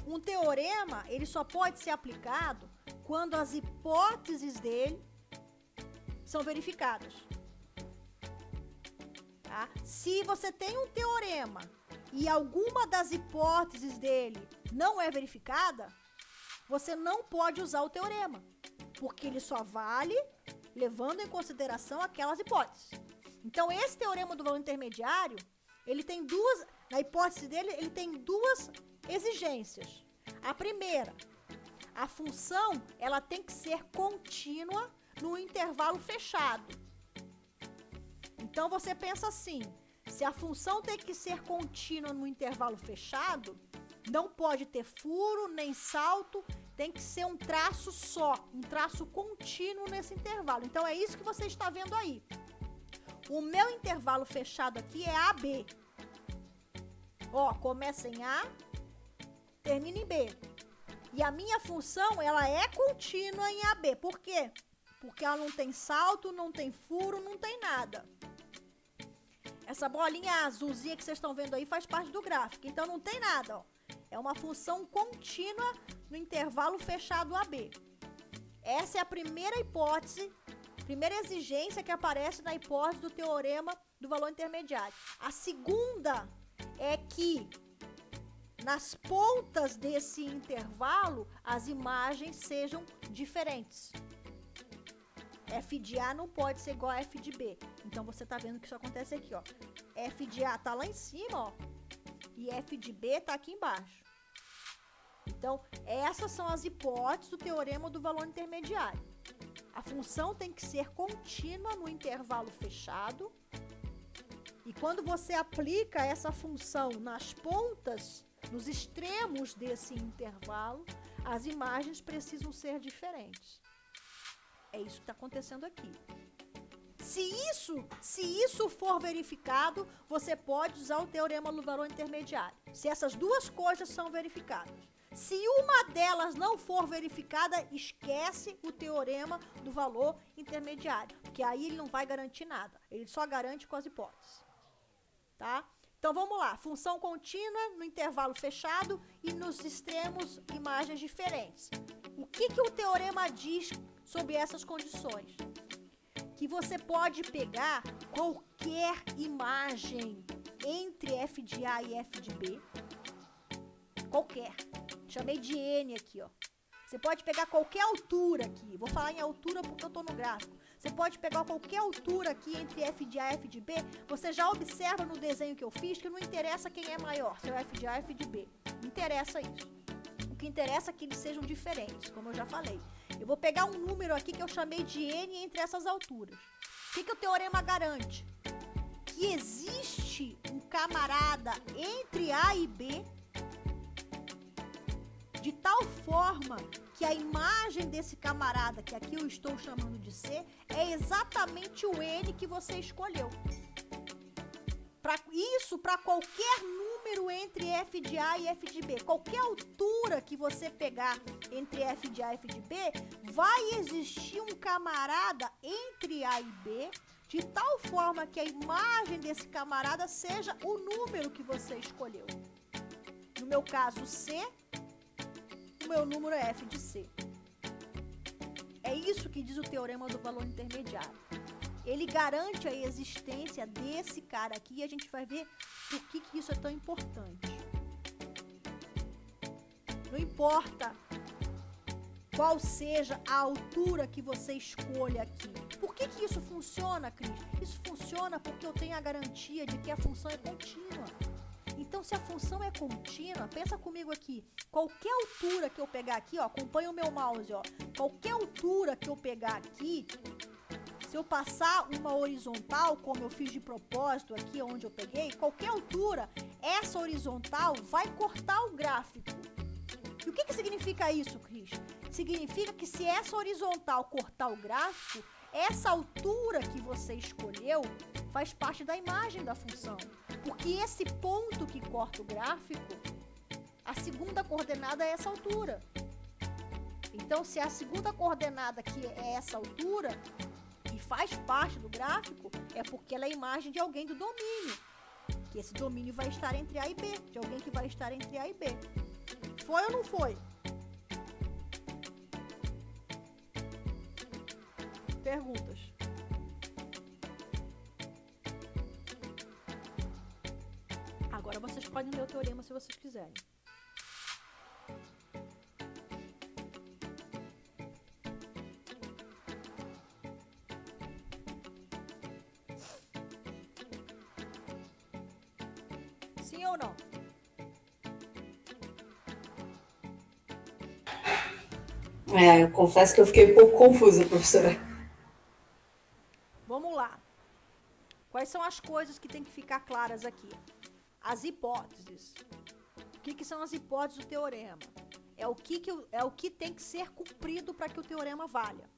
Um teorema, ele só pode ser aplicado quando as hipóteses dele são verificadas. Tá? Se você tem um teorema e alguma das hipóteses dele não é verificada, você não pode usar o teorema, porque ele só vale levando em consideração aquelas hipóteses. Então, esse teorema do valor intermediário, ele tem na hipótese dele, ele tem duas exigências. A primeira, a função, ela tem que ser contínua no intervalo fechado. Então, você pensa assim, se a função tem que ser contínua no intervalo fechado, não pode ter furo, nem salto, tem que ser um traço só, um traço contínuo nesse intervalo. Então, é isso que você está vendo aí. O meu intervalo fechado aqui é AB. Ó, começa em A, termina em B. E a minha função, ela é contínua em AB. Por quê? Porque ela não tem salto, não tem furo, não tem nada. Essa bolinha azulzinha que vocês estão vendo aí faz parte do gráfico. Então, não tem nada, ó. É uma função contínua no intervalo fechado AB. Essa é a primeira hipótese, primeira exigência que aparece na hipótese do teorema do valor intermediário. A segunda é que nas pontas desse intervalo as imagens sejam diferentes. F de A não pode ser igual a F de B. Então você tá vendo que isso acontece aqui, ó. F de A tá lá em cima, ó. E F de B tá aqui embaixo. Então, essas são as hipóteses do teorema do valor intermediário. A função tem que ser contínua no intervalo fechado. E quando você aplica essa função nas pontas, nos extremos desse intervalo, as imagens precisam ser diferentes. É isso que está acontecendo aqui. Se isso for verificado, você pode usar o teorema do valor intermediário. Se essas duas coisas são verificadas. Se uma delas não for verificada, esquece o teorema do valor intermediário, porque aí ele não vai garantir nada. Ele só garante com as hipóteses. Tá? Então vamos lá. Função contínua no intervalo fechado e nos extremos imagens diferentes. O que o teorema diz sobre essas condições? Que você pode pegar qualquer imagem entre F de A e F de B. Qualquer. Chamei de N aqui, ó. Você pode pegar qualquer altura aqui. Vou falar em altura porque eu tô no gráfico. Você pode pegar qualquer altura aqui entre F de A e F de B. Você já observa no desenho que eu fiz que não interessa quem é maior, se é o F de A ou F de B. Não interessa isso. O que interessa é que eles sejam diferentes, como eu já falei. Eu vou pegar um número aqui que eu chamei de N entre essas alturas. O que o teorema garante? Que existe um camarada entre A e B de tal forma que a imagem desse camarada, que aqui eu estou chamando de C, é exatamente o N que você escolheu. Para qualquer número entre F de A e F de B, qualquer altura que você pegar entre F de A e F de B, vai existir um camarada entre A e B, de tal forma que a imagem desse camarada seja o número que você escolheu. No meu caso, C, o meu número é F de C. É isso que diz o teorema do valor intermediário. Ele garante a existência desse cara aqui e a gente vai ver por que isso é tão importante. Não importa qual seja a altura que você escolha aqui. Por que isso funciona, Cris? Isso funciona porque eu tenho a garantia de que a função é contínua. Então, se a função é contínua, pensa comigo aqui. Qualquer altura que eu pegar aqui, ó, acompanha o meu mouse, ó. Qualquer altura que eu pegar aqui, se eu passar uma horizontal, como eu fiz de propósito aqui, onde eu peguei, qualquer altura, essa horizontal vai cortar o gráfico. E o que significa isso, Cris? Significa que se essa horizontal cortar o gráfico, essa altura que você escolheu faz parte da imagem da função. Porque esse ponto que corta o gráfico, a segunda coordenada é essa altura. Então, se a segunda coordenada aqui é essa altura e faz parte do gráfico, é porque ela é a imagem de alguém do domínio. Que esse domínio vai estar entre A e B, de alguém que vai estar entre A e B. Foi ou não foi? Perguntas? Agora vocês podem ler o teorema se vocês quiserem. Sim ou não? Eu confesso que eu fiquei um pouco confusa, professora. Vamos lá. Quais são as coisas que tem que ficar claras aqui? As hipóteses. O que são as hipóteses do teorema? É o que tem que ser cumprido para que o teorema valha.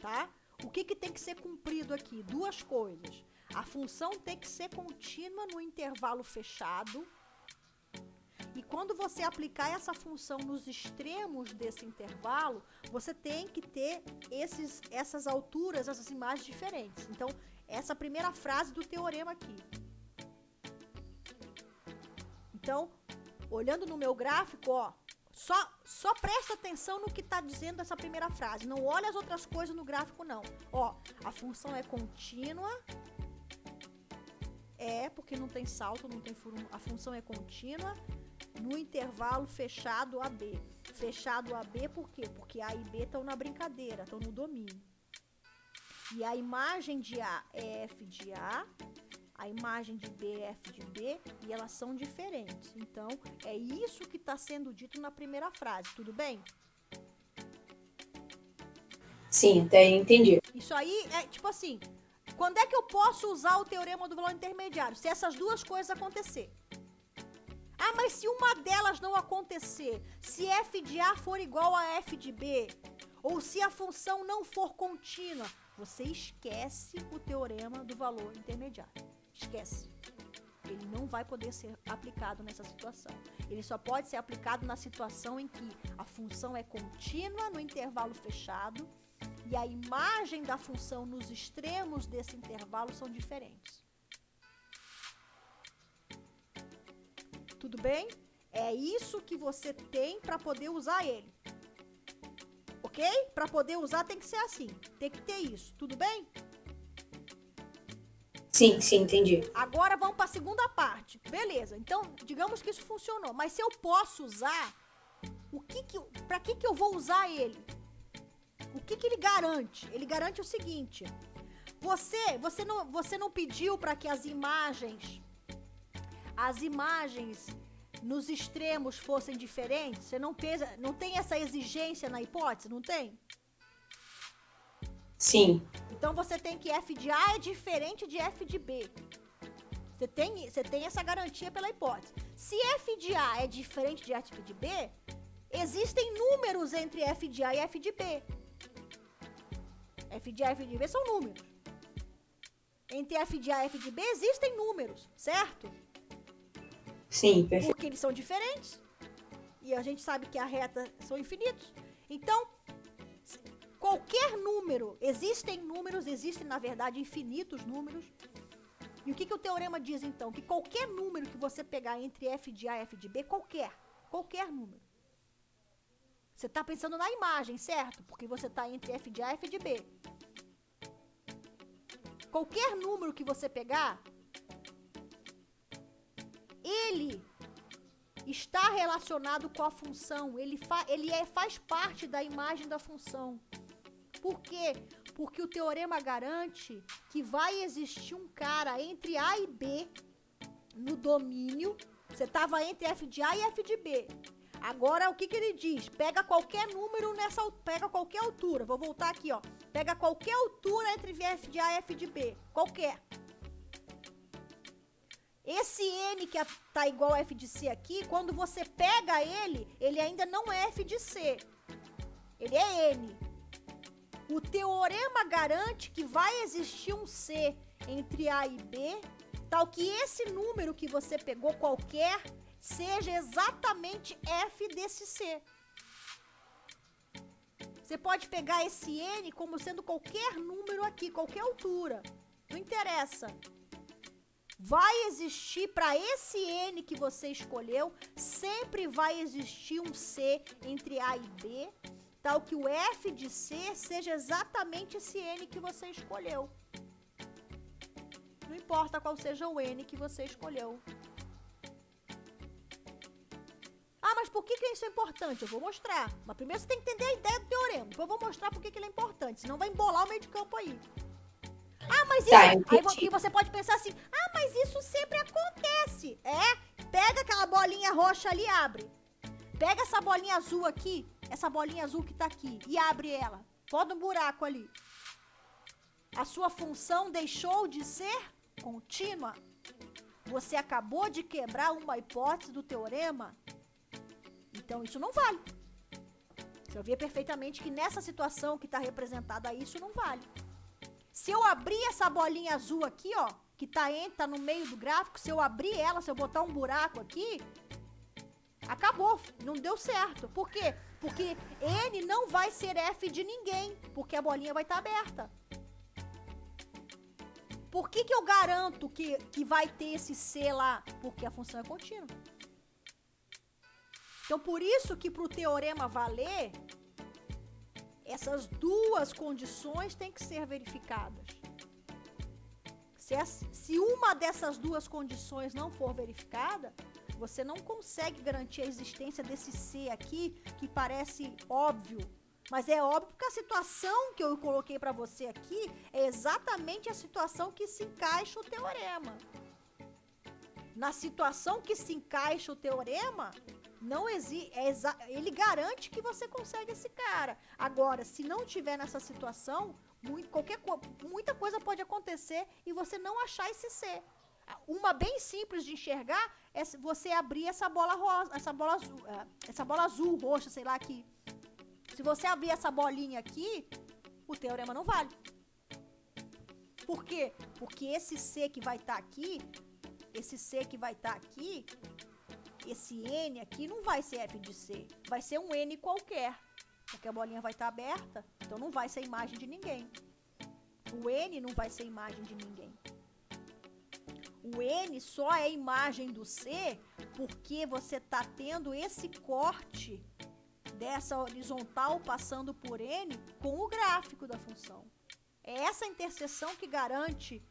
Tá? O que tem que ser cumprido aqui? Duas coisas. A função tem que ser contínua no intervalo fechado. E quando você aplicar essa função nos extremos desse intervalo, você tem que ter essas alturas, essas imagens diferentes. Então, essa primeira frase do teorema aqui. Então, olhando no meu gráfico, ó, só presta atenção no que está dizendo essa primeira frase. Não olha as outras coisas no gráfico, não. Ó, a função é contínua. Porque não tem salto, não tem furo. A função é contínua no intervalo fechado AB. fechado AB, por quê? Porque A e B estão na brincadeira, estão no domínio. E a imagem de A é F de A, a imagem de B é F de B, e elas são diferentes. Então, é isso que está sendo dito na primeira frase, tudo bem? Sim, até entendi. Isso aí é tipo assim, quando é que eu posso usar o teorema do valor intermediário? Se essas duas coisas acontecer. Ah, mas se uma delas não acontecer, se F de A for igual a F de B, ou se a função não for contínua, você esquece o teorema do valor intermediário. Esquece. Ele não vai poder ser aplicado nessa situação. Ele só pode ser aplicado na situação em que a função é contínua no intervalo fechado e a imagem da função nos extremos desse intervalo são diferentes. Tudo bem? É isso que você tem para poder usar ele. Ok? Para poder usar tem que ser assim. Tem que ter isso. Tudo bem? Sim, entendi. Agora vamos para a segunda parte. Beleza. Então, digamos que isso funcionou. Mas se eu posso usar, para que eu vou usar ele? O que ele garante? Ele garante o seguinte. Você não pediu para que as imagens nos extremos fossem diferentes? Você não tem essa exigência na hipótese, não tem? Sim. Então você tem que F de A é diferente de F de B. Você tem essa garantia pela hipótese. Se F de A é diferente de F de B, existem números entre F de A e F de B. F de A e F de B são números. Entre F de A e F de B existem números, certo? Sim, perfeito. Porque eles são diferentes. E a gente sabe que a reta são infinitos. Então, qualquer número, existem na verdade infinitos números. E o que o teorema diz então? Que qualquer número que você pegar entre F de A e F de B, qualquer número. Você está pensando na imagem, certo? Porque você está entre F de A e F de B. Qualquer número que você pegar, ele está relacionado com a função, ele faz parte da imagem da função. Por quê? Porque o teorema garante que vai existir um cara entre A e B no domínio. Você estava entre F de A e F de B. Agora, o que ele diz? Pega qualquer número pega qualquer altura. Vou voltar aqui, ó. Pega qualquer altura entre F de A e F de B. Qualquer. Esse N que tá igual a F de C aqui, quando você pega ele ainda não é F de C. Ele é N. O teorema garante que vai existir um C entre A e B, tal que esse número que você pegou qualquer seja exatamente F desse C. Você pode pegar esse N como sendo qualquer número aqui, qualquer altura. Não interessa. Vai existir, para esse N que você escolheu, sempre vai existir um C entre A e B, tal que o F de C seja exatamente esse N que você escolheu. Não importa qual seja o N que você escolheu. Ah, mas por que isso é importante? Eu vou mostrar. Mas primeiro você tem que entender a ideia do teorema. Depois eu vou mostrar por que ele é importante, senão vai embolar o meio de campo aí. Ah, mas isso... Aí você pode pensar assim, ah, mas isso sempre acontece. Pega aquela bolinha roxa ali e abre. Pega essa bolinha azul aqui, essa bolinha azul que tá aqui, e abre ela. Bota um buraco ali. A sua função deixou de ser contínua. Você acabou de quebrar uma hipótese do teorema. Então isso não vale. Você vê perfeitamente que nessa situação que está representada aí, isso não vale. Se eu abrir essa bolinha azul aqui, ó, que tá no meio do gráfico, se eu abrir ela, se eu botar um buraco aqui, acabou, não deu certo. Por quê? Porque N não vai ser F de ninguém, porque a bolinha vai estar aberta. Por que eu garanto que vai ter esse C lá? Porque a função é contínua. Então, por isso que para o teorema valer, essas duas condições têm que ser verificadas. Se uma dessas duas condições não for verificada, você não consegue garantir a existência desse C aqui, que parece óbvio. Mas é óbvio porque a situação que eu coloquei para você aqui é exatamente a situação que se encaixa o teorema. Na situação que se encaixa o teorema, não existe, ele garante que você consegue esse cara. Agora, se não tiver nessa situação, muita coisa pode acontecer e você não achar esse C. Uma bem simples de enxergar é você abrir essa bola rosa, essa bola azul, roxa, sei lá, aqui. Se você abrir essa bolinha aqui, o teorema não vale. Por quê? Porque esse C que vai estar aqui, esse N aqui não vai ser F de C. Vai ser um N qualquer. Porque a bolinha vai estar aberta, então não vai ser imagem de ninguém. O N não vai ser imagem de ninguém. O N só é imagem do C porque você está tendo esse corte dessa horizontal passando por N com o gráfico da função. É essa interseção que garante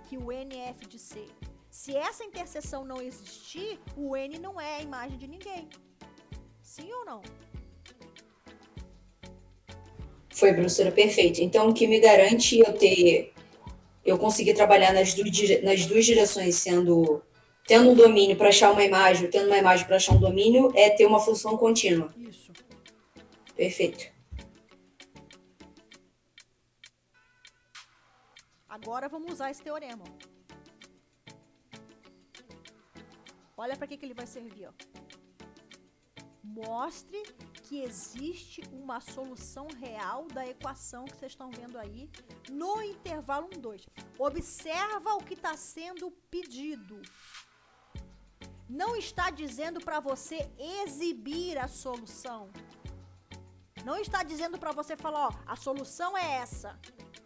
que o N é F de C. Se essa interseção não existir, o N não é a imagem de ninguém. Sim ou não? Foi, professora, perfeito. Então, o que me garante eu conseguir trabalhar nas duas direções, tendo um domínio para achar uma imagem, tendo uma imagem para achar um domínio, é ter uma função contínua. Isso. Perfeito. Agora vamos usar esse teorema. Olha para que ele vai servir, ó. Mostre que existe uma solução real da equação que vocês estão vendo aí no intervalo 1, 2. Observa o que está sendo pedido. Não está dizendo para você exibir a solução. Não está dizendo para você falar, ó, a solução é essa.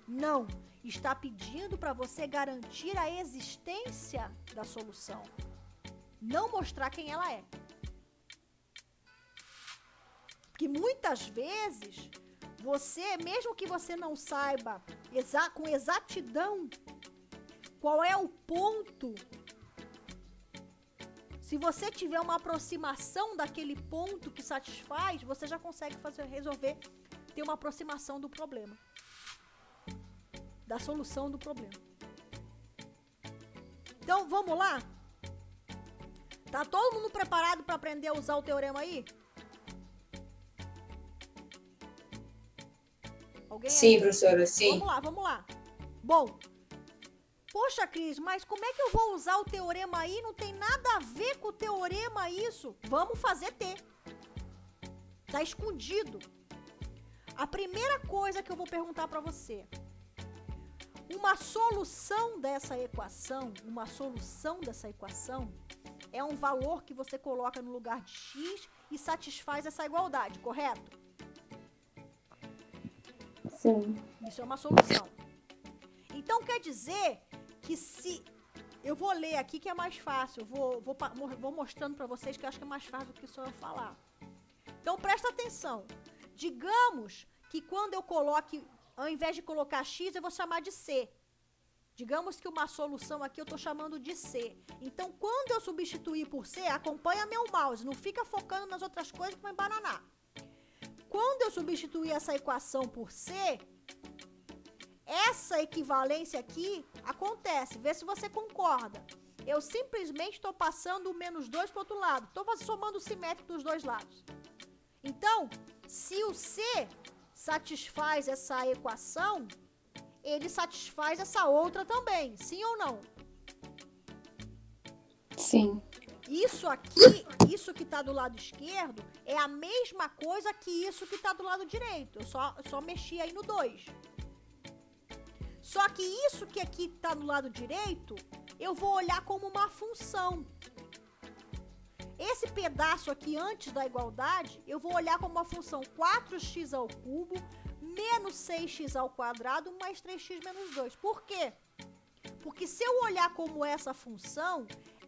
Não. Está pedindo para você garantir a existência da solução. Não mostrar quem ela é. Porque muitas vezes, mesmo que você não saiba com exatidão qual é o ponto, se você tiver uma aproximação daquele ponto que satisfaz, você já consegue resolver, ter uma aproximação do problema. Da solução do problema. Então, vamos lá? Tá todo mundo preparado para aprender a usar o teorema aí? Alguém Sim, aí? professora, sim. Vamos lá. Bom, poxa, Cris, mas como é que eu vou usar o teorema aí? Não tem nada a ver com o teorema isso. Vamos fazer T. Tá escondido. A primeira coisa que eu vou perguntar para você. Uma solução dessa equação é um valor que você coloca no lugar de x e satisfaz essa igualdade, correto? Sim. Isso é uma solução. Então quer dizer que se... Eu vou ler aqui que é mais fácil. Vou mostrando para vocês que eu acho que é mais fácil do que só eu falar. Então presta atenção. Digamos que quando eu coloque... Ao invés de colocar x, eu vou chamar de c. Digamos que uma solução aqui eu estou chamando de c. Então, quando eu substituir por c, acompanha meu mouse. Não fica focando nas outras coisas que vai embananar. Quando eu substituir essa equação por c, essa equivalência aqui acontece. Vê se você concorda. Eu simplesmente estou passando o menos 2 para o outro lado. Estou somando o simétrico dos dois lados. Então, se o c... satisfaz essa equação, ele satisfaz essa outra também, sim ou não? Sim. Isso aqui, isso que está do lado esquerdo, é a mesma coisa que isso que está do lado direito. Eu só mexi aí no 2. Só que isso que aqui está do lado direito, eu vou olhar como uma função. Esse pedaço aqui antes da igualdade, eu vou olhar como uma função 4x ao cubo menos 6x ao quadrado mais 3x menos 2. Por quê? Porque se eu olhar como essa função,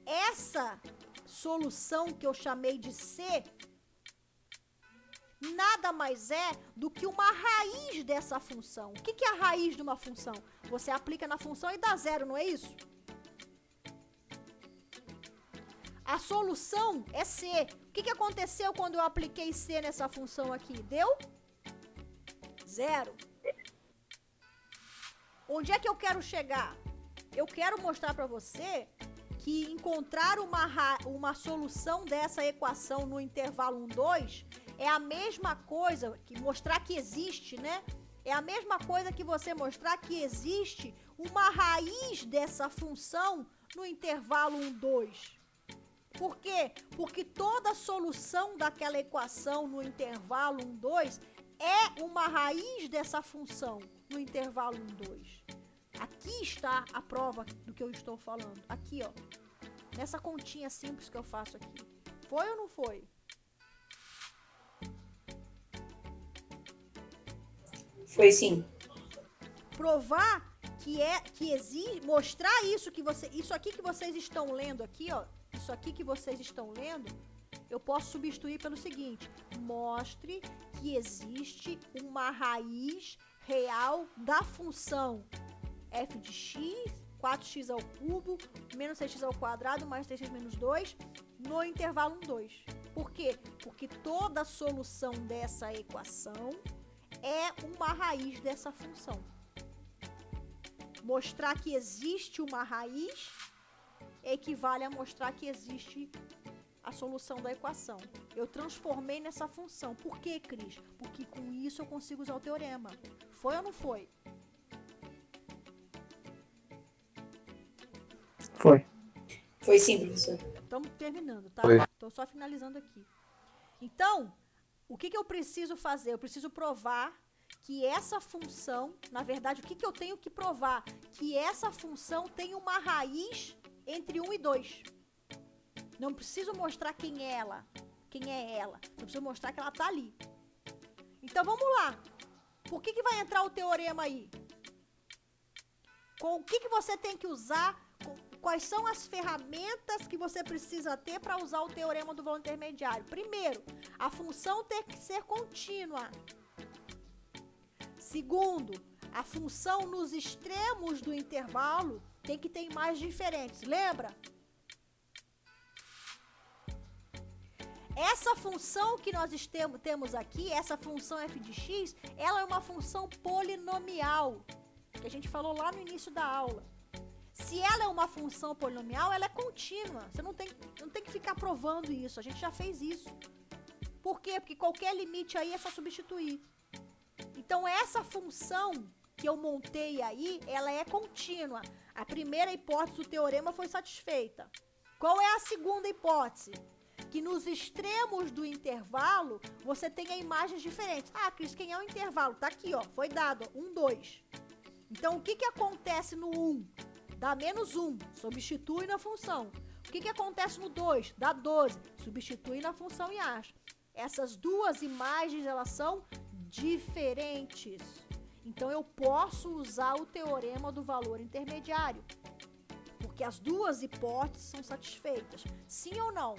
essa solução que eu chamei de C, nada mais é do que uma raiz dessa função. O que é a raiz de uma função? Você aplica na função e dá zero, não é isso? A solução é C. O que aconteceu quando eu apliquei C nessa função aqui? Deu 0. Onde é que eu quero chegar? Eu quero mostrar para você que encontrar uma solução dessa equação no intervalo 1, 2 é a mesma coisa que mostrar que existe, né? É a mesma coisa que você mostrar que existe uma raiz dessa função no intervalo 1, 2. Por quê? Porque toda solução daquela equação no intervalo 1, 2 é uma raiz dessa função no intervalo 1, 2. Aqui está a prova do que eu estou falando. Aqui, ó. Nessa continha simples que eu faço aqui. Foi ou não foi? Foi sim. Provar que existe, mostrar isso aqui que vocês estão lendo aqui, ó. Isso aqui que vocês estão lendo, eu posso substituir pelo seguinte: mostre que existe uma raiz real da função f de x, 4x ao cubo, menos 6x ao quadrado, mais 3x menos 2, no intervalo 1, 2. Por quê? Porque toda solução dessa equação é uma raiz dessa função. Mostrar que existe uma raiz equivale a mostrar que existe a solução da equação. Eu transformei nessa função. Por quê, Cris? Porque com isso eu consigo usar o teorema. Foi ou não foi? Foi. Foi sim, professor. Estamos terminando, tá? Foi. Estou só finalizando aqui. Então, o que eu preciso fazer? Eu preciso provar que essa função, na verdade, o que eu tenho que provar? Que essa função tem uma raiz entre 1 e 2. Não preciso mostrar quem é ela. Eu preciso mostrar que ela está ali. Então, vamos lá. Por que vai entrar o teorema aí? O que você tem que usar? Quais são as ferramentas que você precisa ter para usar o teorema do valor intermediário? Primeiro, a função tem que ser contínua. Segundo, a função nos extremos do intervalo tem que ter imagens diferentes. Lembra? Essa função que nós temos aqui, essa função f de x, ela é uma função polinomial, que a gente falou lá no início da aula. Se ela é uma função polinomial, ela é contínua. Você não tem que ficar provando isso. A gente já fez isso. Por quê? Porque qualquer limite aí é só substituir. Então, essa função que eu montei aí, ela é contínua. A primeira hipótese do teorema foi satisfeita. Qual é a segunda hipótese? Que nos extremos do intervalo, você tenha imagens diferentes. Ah, Cris, quem é o intervalo? Tá aqui, ó. Foi dado, ó, 1, 2. Então, o que acontece no 1? Dá menos 1, substitui na função. O que acontece no 2? Dá 12, substitui na função e acha. Essas duas imagens, elas são diferentes. Então, eu posso usar o teorema do valor intermediário. Porque as duas hipóteses são satisfeitas. Sim ou não?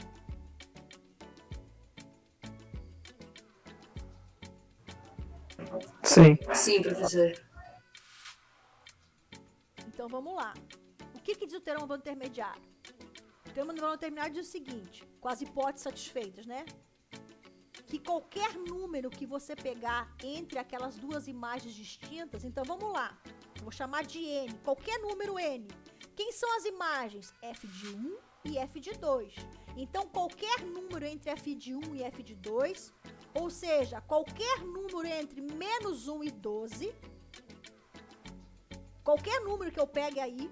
Sim. Sim, professor. Então, vamos lá. O que diz o teorema do valor intermediário? O teorema do valor intermediário diz o seguinte, com as hipóteses satisfeitas, né? Que qualquer número que você pegar entre aquelas duas imagens distintas, então vamos lá, eu vou chamar de n, qualquer número n. Quem são as imagens? f de 1 e f de 2. Então, qualquer número entre f de 1 e f de 2, ou seja, qualquer número entre menos 1 e 12, qualquer número que eu pegue aí,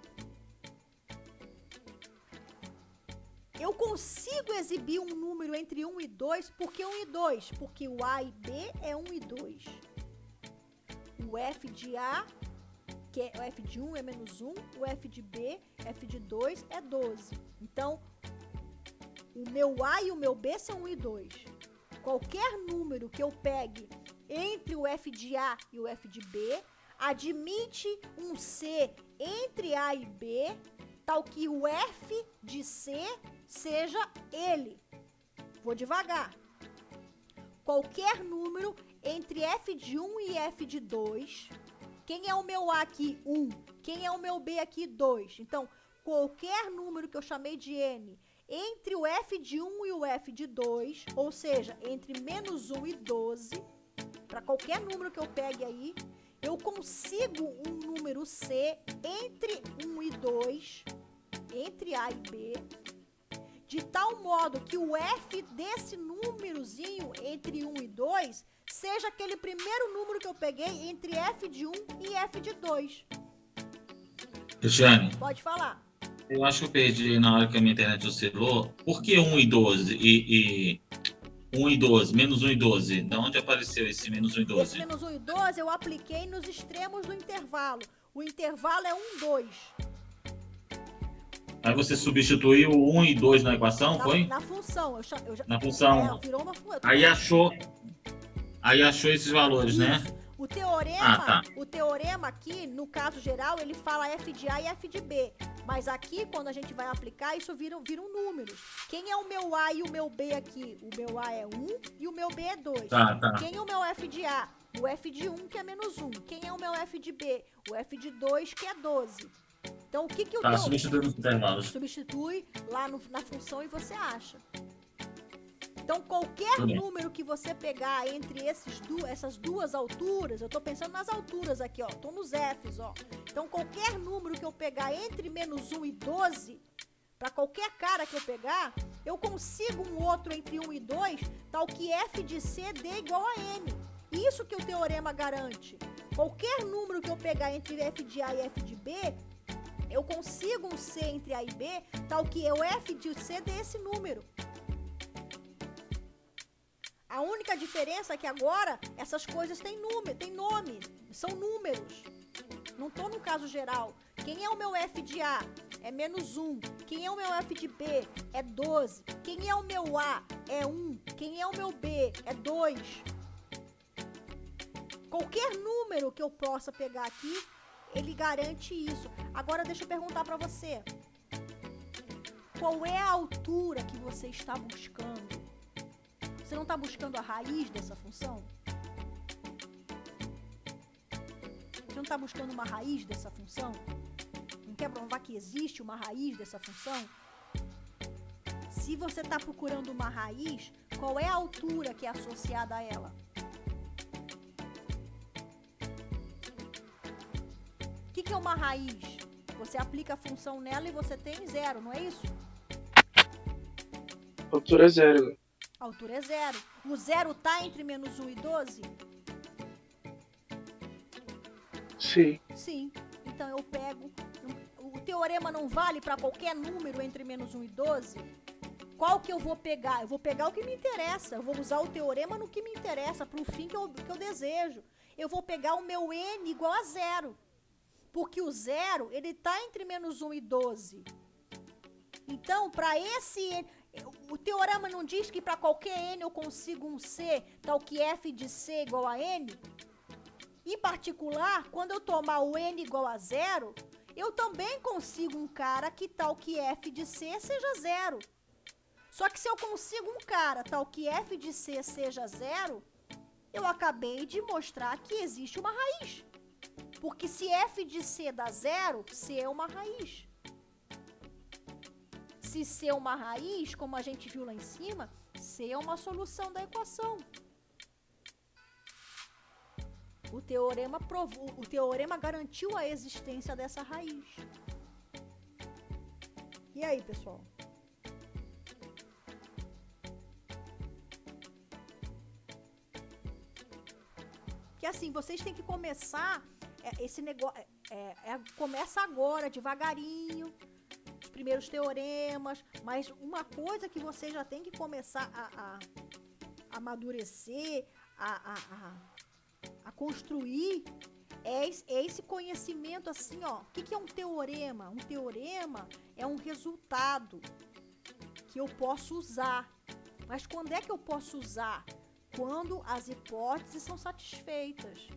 eu consigo exibir um número entre 1 e 2, por que 1 e 2? Porque o A e B é 1 e 2. O F de A, que é o F de 1 é menos 1, o F de B, F de 2 é 12. Então, o meu A e o meu B são 1 e 2. Qualquer número que eu pegue entre o F de A e o F de B, admite um C entre A e B, tal que o F de C seja ele. Vou devagar. Qualquer número entre F de 1 e F de 2. Quem é o meu A aqui? 1. Quem é o meu B aqui? 2. Então, qualquer número que eu chamei de N entre o f de 1 e o f de 2, ou seja, entre menos 1 e 12, para qualquer número que eu pegue aí, eu consigo um número C entre 1 e 2, entre A e B, de tal modo que o f desse númerozinho entre 1 e 2 seja aquele primeiro número que eu peguei entre f de 1 e f de 2. Cristiane, Pode falar. eu acho que eu perdi na hora que a minha internet oscilou. Por que 1 e 12 e 1 e 12, menos 1 e 12? De onde apareceu esse menos 1 e 12? Esse menos 1 e 12 eu apliquei nos extremos do intervalo. O intervalo é 1, 2. Aí você substituiu o 1 e 2 na equação, foi? Na função. Na função. Virou uma função. Aí achou esses valores, Isso. né? O teorema aqui, no caso geral, ele fala f de A e f de B. Mas aqui, quando a gente vai aplicar, isso viram números. Quem é o meu A e o meu B aqui? O meu A é 1 e o meu B é 2. Tá. Quem é o meu f de A? O f de 1, que é menos 1. Quem é o meu f de B? O f de 2, que é 12. Então, o que o Tá, substitui nos intervalos. substitui lá na função e você acha. Então, qualquer número que você pegar entre essas duas alturas, eu tô pensando nas alturas aqui, ó, tô nos Fs, ó. Então, qualquer número que eu pegar entre menos 1 e 12, para qualquer cara que eu pegar, eu consigo um outro entre 1 e 2, tal que f de C dê igual a n. Isso que o teorema garante. Qualquer número que eu pegar entre f de A e f de B, eu consigo um C entre A e B, tal que o f de C dê esse número. A única diferença é que agora essas coisas têm nome, são números. Não estou no caso geral. Quem é o meu f de A? É menos 1. Quem é o meu f de B? É 12. Quem é o meu A? É 1. Quem é o meu B? É 2. Qualquer número que eu possa pegar aqui, ele garante isso. Agora deixa eu perguntar para você. Qual é a altura que você está buscando? Você não está buscando a raiz dessa função? Você não está buscando uma raiz dessa função? Não quer provar que existe uma raiz dessa função? Se você está procurando uma raiz, qual é a altura que é associada a ela? O que é uma raiz? Você aplica a função nela e você tem 0, não é isso? Altura é 0. A altura é 0. O 0 tá entre menos 1 e 12? Sim. Sim. Então eu pego... O teorema não vale para qualquer número entre menos 1 e 12? Qual que eu vou pegar? Eu vou pegar o que me interessa. Eu vou usar o teorema no que me interessa, para o fim que eu desejo. Eu vou pegar o meu n igual a 0. Porque o 0, ele tá entre menos 1 e 12. Então, para esse n... O teorema não diz que para qualquer n eu consigo um C, tal que f de C igual a n? Em particular, quando eu tomar o n igual a 0, eu também consigo um cara que tal que f de C seja 0. Só que se eu consigo um cara tal que f de C seja 0, eu acabei de mostrar que existe uma raiz. Porque se f de C dá 0, C é uma raiz. Se C é uma raiz, como a gente viu lá em cima, C é uma solução da equação. O teorema garantiu a existência dessa raiz. E aí, pessoal? Que assim, vocês têm que começar esse negócio. Começa agora, devagarinho. Primeiros teoremas, mas uma coisa que você já tem que começar a amadurecer, a construir, é esse conhecimento assim, ó. O que é um teorema? Um teorema é um resultado que eu posso usar. Mas quando é que eu posso usar? Quando as hipóteses são satisfeitas.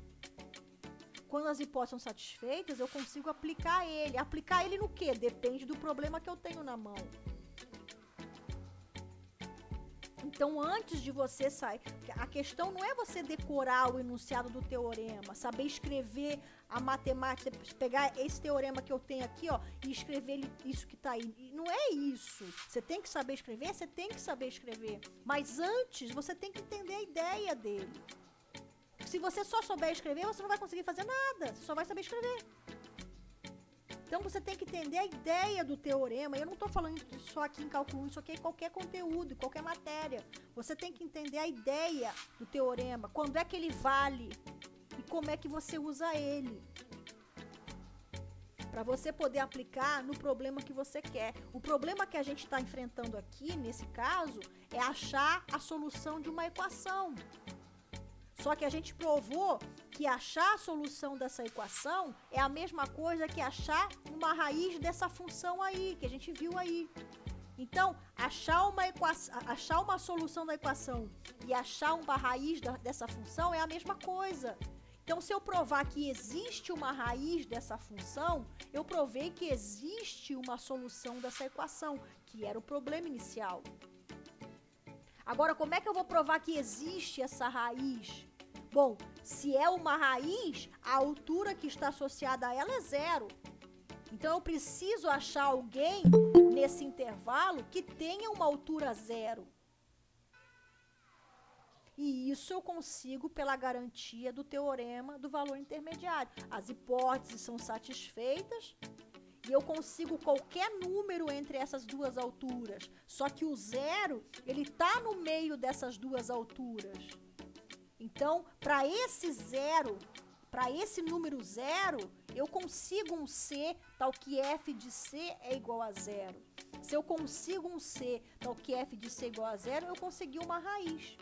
Quando as hipóteses são satisfeitas, eu consigo aplicar ele. Aplicar ele no quê? Depende do problema que eu tenho na mão. Então, antes de você sair, a questão não é você decorar o enunciado do teorema, saber escrever a matemática, pegar esse teorema que eu tenho aqui, ó, e escrever isso que tá aí. Não é isso. Você tem que saber escrever, você tem que saber escrever. Mas antes, você tem que entender a ideia dele. Se você só souber escrever, você não vai conseguir fazer nada. Você só vai saber escrever. Então você tem que entender a ideia do teorema. Eu não estou falando só aqui em cálculo 1, isso aqui é qualquer conteúdo, qualquer matéria. Você tem que entender a ideia do teorema, quando é que ele vale e como é que você usa ele. Para você poder aplicar no problema que você quer. O problema que a gente está enfrentando aqui, nesse caso, é achar a solução de uma equação. Só que a gente provou que achar a solução dessa equação é a mesma coisa que achar uma raiz dessa função aí, que a gente viu aí. Então, achar uma solução da equação e achar uma raiz dessa função é a mesma coisa. Então, se eu provar que existe uma raiz dessa função, eu provei que existe uma solução dessa equação, que era o problema inicial. Agora, como é que eu vou provar que existe essa raiz? Bom, se é uma raiz, a altura que está associada a ela é 0. Então, eu preciso achar alguém nesse intervalo que tenha uma altura 0. E isso eu consigo pela garantia do teorema do valor intermediário. As hipóteses são satisfeitas e eu consigo qualquer número entre essas duas alturas. Só que o 0, ele está no meio dessas duas alturas. Então, para esse 0, para esse número 0, eu consigo um C tal que f de C é igual a 0. Se eu consigo um C tal que f de C é igual a 0, eu consegui uma raiz,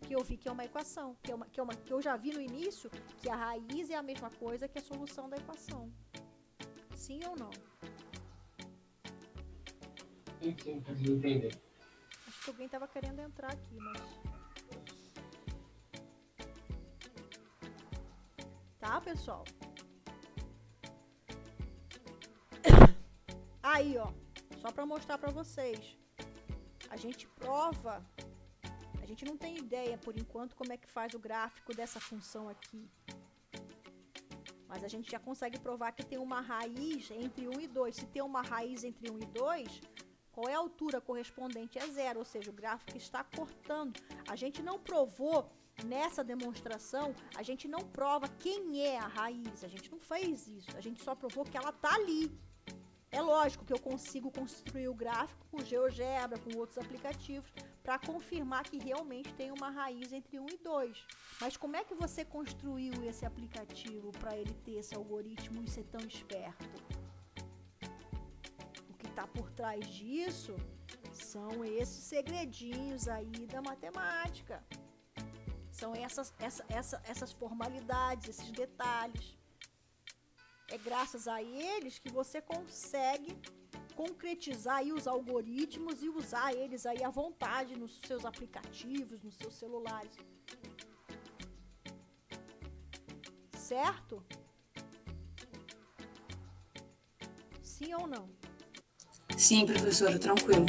que eu vi que é uma equação, que eu já vi no início, que a raiz é a mesma coisa que a solução da equação. Sim ou não? Sim, consegui entender. Acho que alguém estava querendo entrar aqui, mas... Tá, pessoal? Aí, ó, só para mostrar para vocês. A gente prova, a gente não tem ideia por enquanto como é que faz o gráfico dessa função aqui. Mas a gente já consegue provar que tem uma raiz entre 1 e 2. Se tem uma raiz entre 1 e 2, qual é a altura correspondente? É 0, ou seja, o gráfico está cortando. A gente não provou, nessa demonstração, a gente não prova quem é a raiz. A gente não fez isso. A gente só provou que ela está ali. É lógico que eu consigo construir o gráfico com GeoGebra, com outros aplicativos, para confirmar que realmente tem uma raiz entre 1 e 2. Mas como é que você construiu esse aplicativo para ele ter esse algoritmo e ser tão esperto? O que está por trás disso são esses segredinhos aí da matemática. São essas formalidades, esses detalhes. É graças a eles que você consegue concretizar aí os algoritmos e usar eles aí à vontade nos seus aplicativos, nos seus celulares. Certo? Sim ou não? Sim, professora, tranquilo.